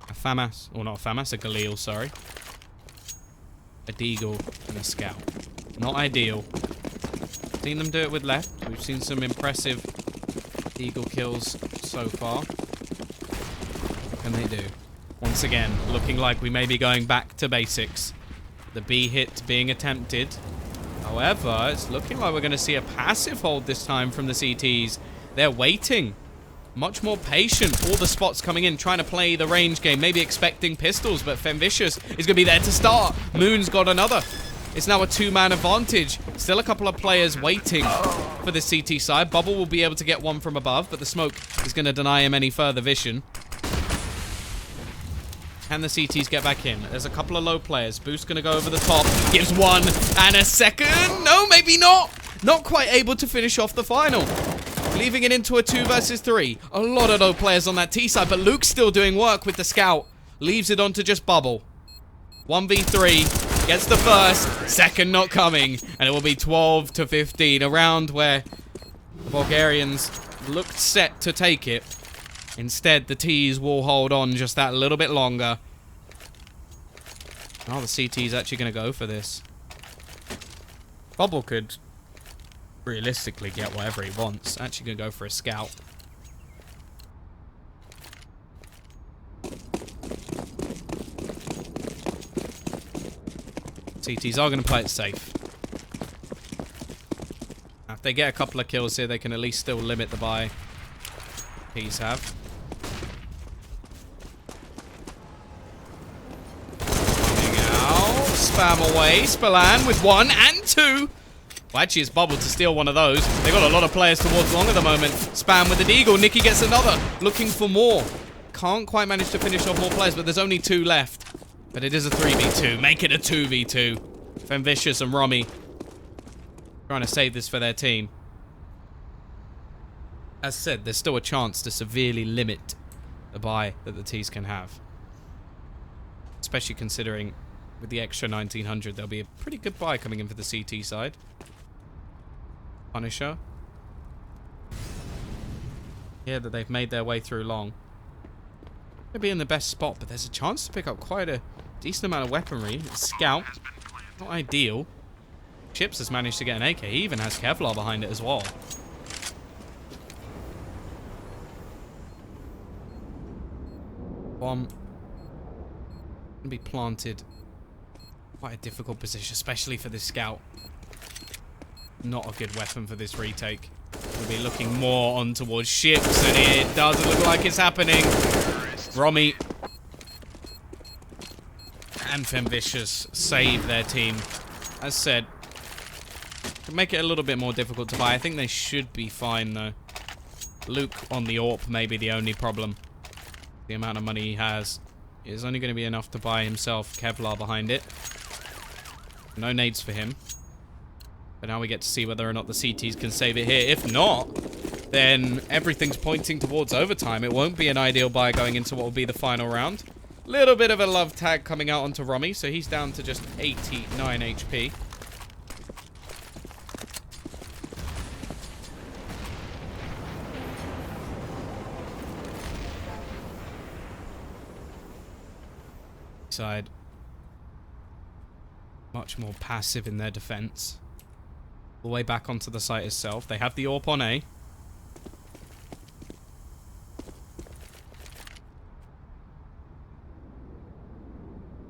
A FAMAS, or not a FAMAS, a Galil, sorry. A Deagle and a Scout. Not ideal. Seen them do it with left. We've seen some impressive Deagle kills so far. What can they do? Once again, looking like we may be going back to basics. The B hit being attempted. However, it's looking like we're going to see a passive hold this time from the CTs. They're waiting. Much more patient. All the spots coming in, trying to play the range game. Maybe expecting pistols, but Femvicious is going to be there to start. Moon's got another. It's now a two-man advantage. Still a couple of players waiting for the CT side. Bubble will be able to get one from above, but the smoke is going to deny him any further vision. Can the CTs get back in? There's a couple of low players. Boost going to go over the top. Gives one and a second. No, maybe not. Not quite able to finish off the final. Leaving it into a 2 versus 3. A lot of low players on that T side, but Luke's still doing work with the scout. Leaves it on to just Bubble. 1v3. Gets the first, second not coming, and it will be 12 to 15, a round where the Bulgarians looked set to take it. Instead, the T's will hold on just that little bit longer. Oh, the CT's actually going to go for this. Bubble could realistically get whatever he wants. Actually going to go for a scout. CTs are going to play it safe. If they get a couple of kills here, they can at least still limit the buy. P's have. Coming out. Spam away. Spallan with 1 and 2. Well, actually, it's Bubble to steal one of those. They've got a lot of players towards long at the moment. Spam with the Deagle. Nikki gets another. Looking for more. Can't quite manage to finish off more players, but there's only 2 left. But it is a 3v2. Make it a 2v2. Femvicious and Romy trying to save this for their team. As said, there's still a chance to severely limit the buy that the T's can have. Especially considering with the extra 1900, there'll be a pretty good buy coming in for the CT side. Punisher. Yeah, that they've made their way through long. They'll be in the best spot, but there's a chance to pick up quite a decent amount of weaponry. Scout, not ideal. Chips has managed to get an AK. He even has Kevlar behind it as well. Bomb gonna be planted. Quite a difficult position, especially for this scout. Not a good weapon for this retake. We'll be looking more on towards ships, and it doesn't look like it's happening. Romy and Femvicious save their team. As said, to make it a little bit more difficult to buy. I think they should be fine, though. Luke on the AWP may be the only problem. The amount of money he has is only going to be enough to buy himself Kevlar behind it. No nades for him. But now we get to see whether or not the CTs can save it here. If not, then everything's pointing towards overtime. It won't be an ideal buy going into what will be the final round. Little bit of a love tag coming out onto Romy, so he's down to just 89 HP. Side. Much more passive in their defense. All the way back onto the site itself. They have the AWP on A.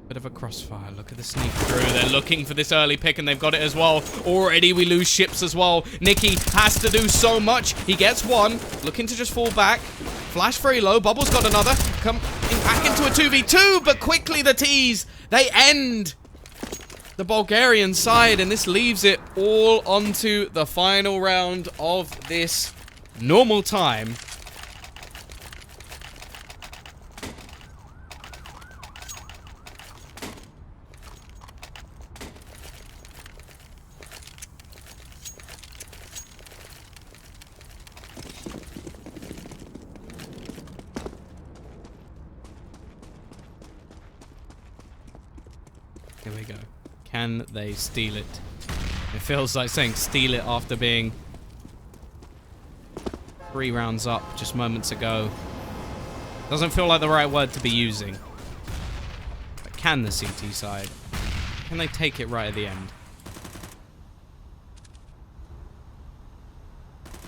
Bit of a crossfire. Look at the sneak through. They're looking for this early pick, and they've got it as well. Already we lose ships as well. Nikki has to do so much. He gets one. Looking to just fall back. Flash very low. Bubble's got another. Come back into a 2v2, but quickly the T's, they end the Bulgarian side, and this leaves it all onto the final round of this normal time. Here we go. Can they steal it? It feels like saying steal it after being 3 rounds up just moments ago. Doesn't feel like the right word to be using. But can the CT side? Can they take it right at the end?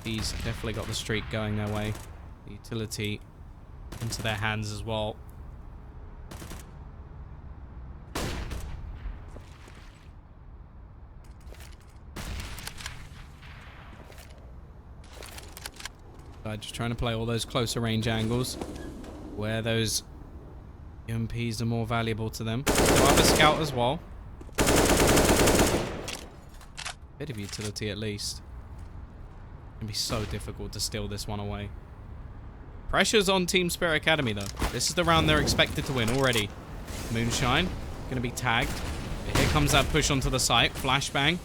He's definitely got the streak going their way. The utility into their hands as well. Just trying to play all those closer range angles where those UMPs are more valuable to them. They'll have a scout as well. Bit of utility at least. It's gonna be so difficult to steal this one away. Pressure's on Team Spirit Academy though. This is the round they're expected to win already. Moonshine gonna be tagged. Here comes that push onto the site. Flashbang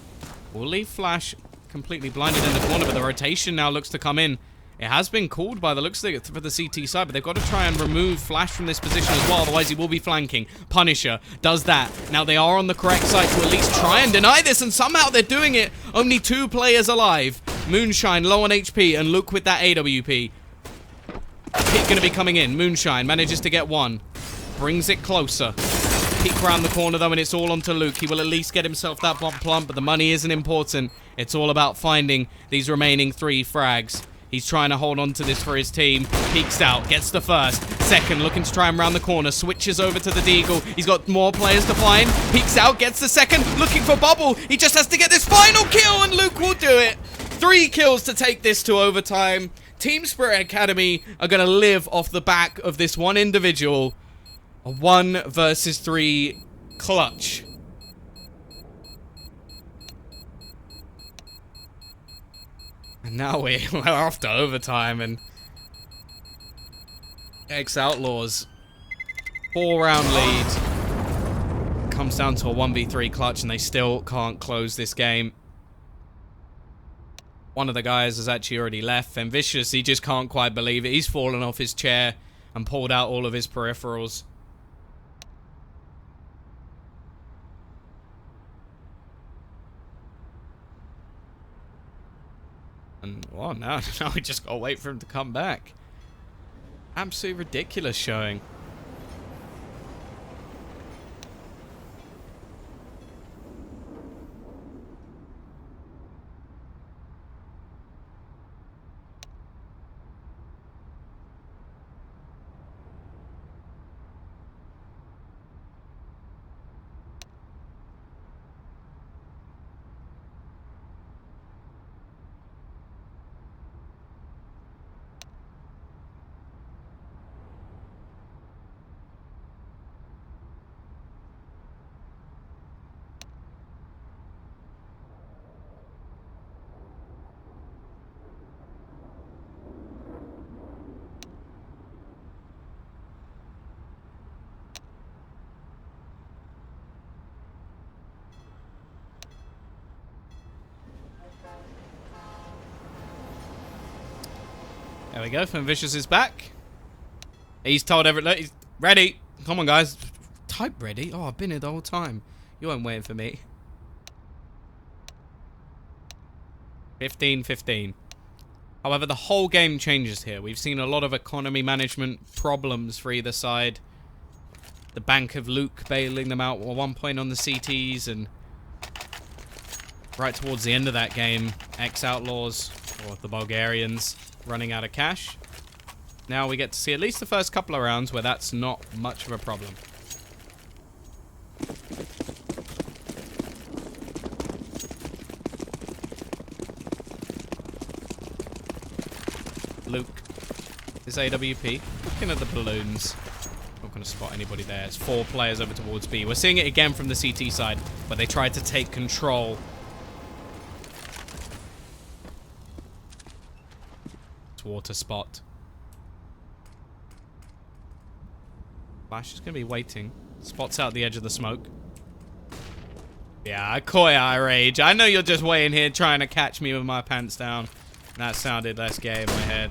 will leave Flash completely blinded in the corner, but the rotation now looks to come in. It has been called by the looks of it for the CT side, but they've got to try and remove Flash from this position as well, otherwise he will be flanking. Punisher does that. Now they are on the correct side to at least try and deny this, and somehow they're doing it. Only 2 players alive. Moonshine low on HP, and Luke with that AWP. Hit going to be coming in. Moonshine manages to get 1. Brings it closer. Peek around the corner though, and it's all onto Luke. He will at least get himself that bomb plump, but the money isn't important. It's all about finding these remaining 3 frags. He's trying to hold on to this for his team. Peeks out, gets the first. Second, looking to try and round the corner. Switches over to the Deagle. He's got more players to find. Peeks out, gets the second. Looking for Bubble. He just has to get this final kill, and Luke will do it. 3 kills to take this to overtime. Team Spirit Academy are going to live off the back of this one individual. A 1 versus 3 clutch. And now we're off to overtime, and Ex-Outlaws 4-round lead comes down to a 1v3 clutch, and they still can't close this game. One of the guys has actually already left, and Vicious, he just can't quite believe it. He's fallen off his chair and pulled out all of his peripherals. And, well, now we just gotta wait for him to come back. Absolutely ridiculous showing. There we go. Vicious is back. He's told everyone, he's ready. Come on, guys. Type ready. Oh, I've been here the whole time. You weren't waiting for me. 15-15. However, the whole game changes here. We've seen a lot of economy management problems for either side. The bank of Luke bailing them out at one point on the CTs, and right towards the end of that game, Ex-Outlaws, or the Bulgarians, running out of cash. Now we get to see at least the first couple of rounds where that's not much of a problem. Luke, his AWP, looking at the balloons. Not going to spot anybody there. It's 4 players over towards B. We're seeing it again from the CT side, where they tried to take control. Water spot. Flash is going to be waiting. Spots out the edge of the smoke. Yeah, Koi eye rage. I know you're just waiting here trying to catch me with my pants down. That sounded less gay in my head.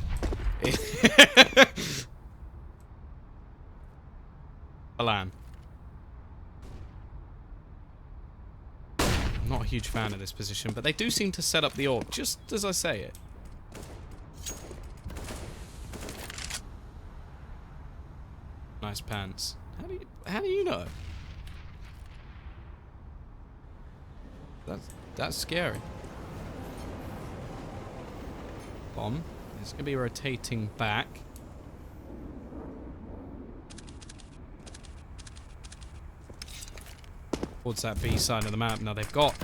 Alan. I'm not a huge fan of this position, but they do seem to set up the orb just as I say it. Nice pants. How do you know? That's scary. Bomb. It's gonna be rotating back. Towards that B side of the map. Now they've got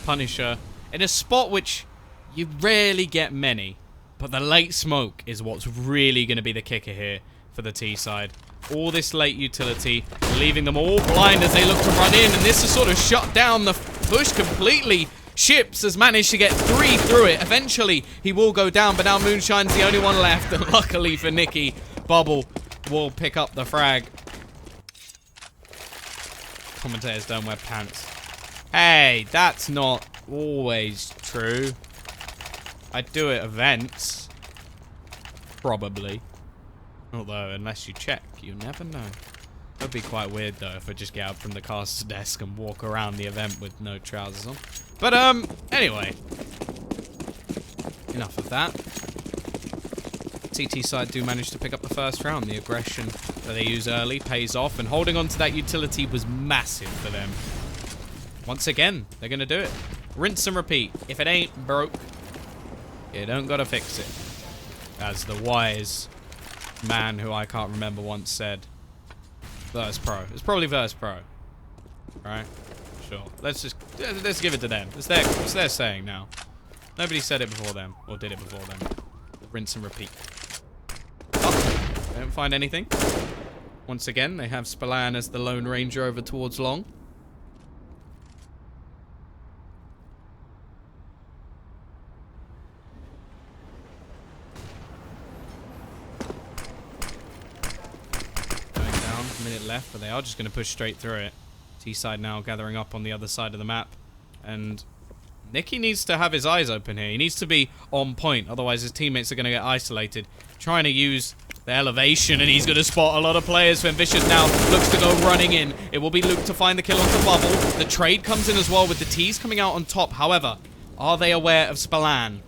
Punisher in a spot which you rarely get many. But the late smoke is what's really going to be the kicker here for the T side. All this late utility, leaving them all blind as they look to run in. And this has sort of shut down the push completely. Ships has managed to get 3 through it. Eventually, he will go down, but now Moonshine's the only one left. And luckily for Nicky, Bubble will pick up the frag. Commentators don't wear pants. Hey, that's not always true. I do at events. Probably. Although, unless you check, you never know. That'd be quite weird, though, if I just get out from the caster's desk and walk around the event with no trousers on. But, anyway. Enough of that. CT side do manage to pick up the first round. The aggression that they use early pays off, and holding on to that utility was massive for them. Once again, they're going to do it. Rinse and repeat. If it ain't broke, you don't got to fix it. As the wise man who I can't remember once said. Verse Pro. It's probably Verse Pro. Right? Sure. Let's give it to them. It's their saying now. Nobody said it before them. Or did it before them. Rinse and repeat. Oh, they don't find anything. Once again, they have Spallan as the Lone Ranger over towards Long. Minute left, but they are just going to push straight through it. T-side now gathering up on the other side of the map, and Nicky needs to have his eyes open here. He needs to be on point, otherwise his teammates are going to get isolated. Trying to use the elevation, and he's going to spot a lot of players. Vicious now looks to go running in. It will be Luke to find the kill onto Bubble. The trade comes in as well with the T's coming out on top. However, are they aware of Spallan?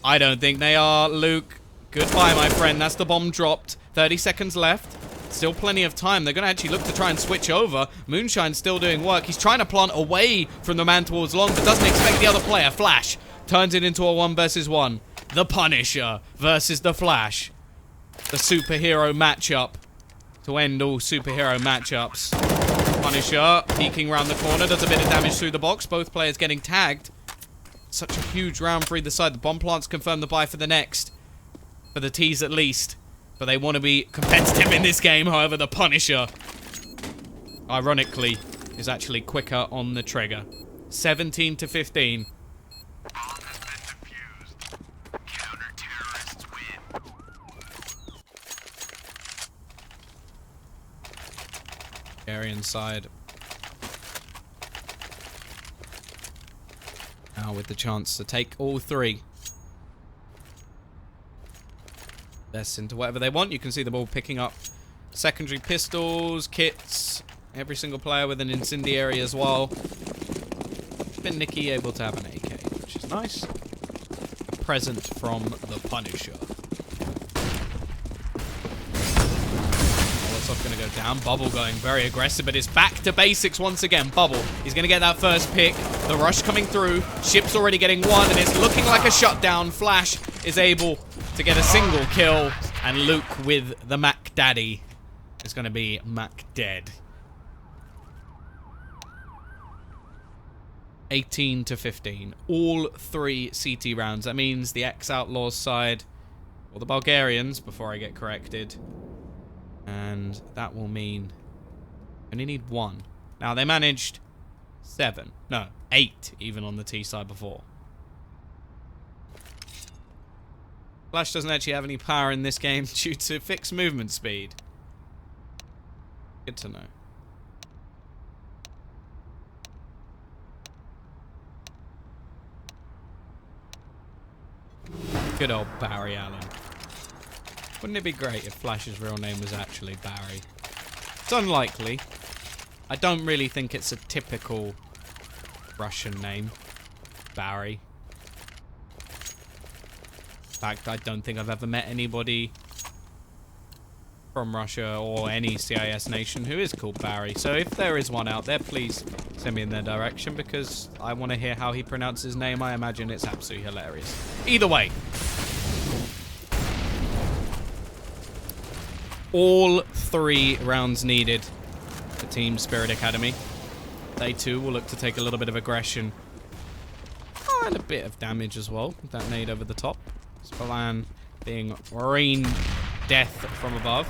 I don't think they are, Luke. Goodbye, my friend. That's the bomb dropped. 30 seconds left. Still plenty of time. They're going to actually look to try and switch over. Moonshine's still doing work. He's trying to plant away from the man towards Long, but doesn't expect the other player. Flash turns it into a 1 versus 1. The Punisher versus the Flash. The superhero matchup to end all superhero matchups. Punisher peeking around the corner. Does a bit of damage through the box. Both players getting tagged. Such a huge round for either side. The bomb plants confirm the buy for the next. For the T's at least. But they want to be competitive in this game. However, the Punisher, ironically, is actually quicker on the trigger. 17 to 15. Aryan side. Now with the chance to take all 3. Into whatever they want. You can see them all picking up secondary pistols, kits, every single player with an incendiary as well. Been Nicky able to have an AK, which is nice. A present from the Punisher. Molotov gonna go down. Bubble going very aggressive, but it's back to basics once again. Bubble, he's gonna get that first pick. The rush coming through. Ship's already getting 1, and it's looking like a shutdown. Flash is able to get a single kill, and Luke with the Mac Daddy is going to be Mac dead. 18 to 15. All 3 CT rounds. That means the ex-Outlaws side, or the Bulgarians, before I get corrected. And that will mean only need 1. Now, they managed 7. No, 8 even on the T side before. Flash doesn't actually have any power in this game due to fixed movement speed. Good to know. Good old Barry Allen. Wouldn't it be great if Flash's real name was actually Barry? It's unlikely. I don't really think it's a typical Russian name. Barry. In fact, I don't think I've ever met anybody from Russia or any CIS nation who is called Barry. So if there is one out there, please send me in their direction, because I want to hear how he pronounces his name. I imagine it's absolutely hilarious. Either way. All 3 rounds needed for Team Spirit Academy. They too will look to take a little bit of aggression. Oh, and a bit of damage as well with that nade over the top. Spallan being rain death from above.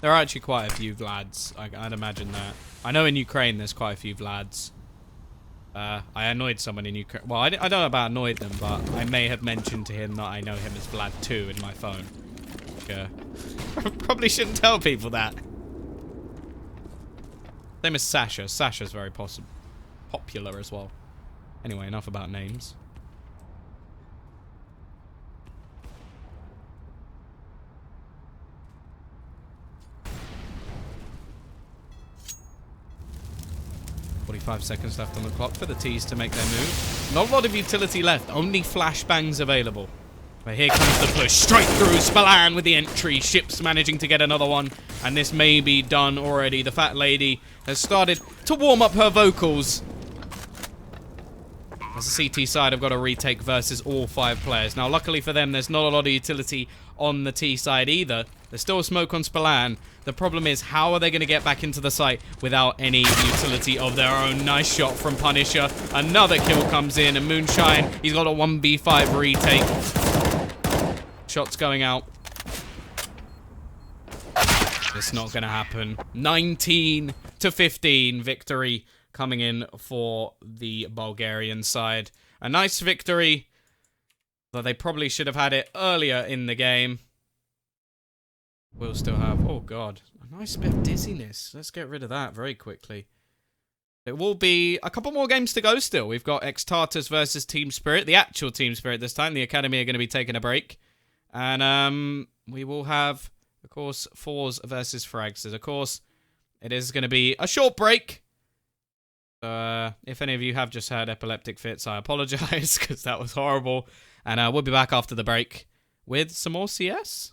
There are actually quite a few Vlads. I'd imagine that. I know in Ukraine there's quite a few Vlads. I annoyed someone in Ukraine. Well, I don't know about annoyed them, but I may have mentioned to him that I know him as Vlad 2 in my phone. Probably shouldn't tell people that. Same as Sasha. Sasha's very popular as well. Anyway, enough about names. "45 seconds left on the clock for the T's to make their move. Not a lot of utility left. Only flashbangs available. But here comes the push. Straight through. Spallan with the entry. Ships managing to get another one. And this may be done already. The fat lady has started to warm up her vocals. As the CT side, I've got a retake versus all 5 players. Now, luckily for them, there's not a lot of utility on the T side either. There's still smoke on Spallan. The problem is, how are they going to get back into the site without any utility of their own? Nice shot from Punisher. Another kill comes in, and Moonshine, he's got a 1v5 retake. Shots going out. It's not going to happen. 19 to 15 victory coming in for the Bulgarian side. A nice victory, though they probably should have had it earlier in the game. We'll still have, oh god, a nice bit of dizziness. Let's get rid of that very quickly. It will be a couple more games to go still. We've got X-Tartars versus Team Spirit, the actual Team Spirit this time. The Academy are going to be taking a break. And we will have, of course, Fours versus Fragsters. Of course, it is going to be a short break. If any of you have just had epileptic fits, I apologize, because that was horrible. And we'll be back after the break with some more CS.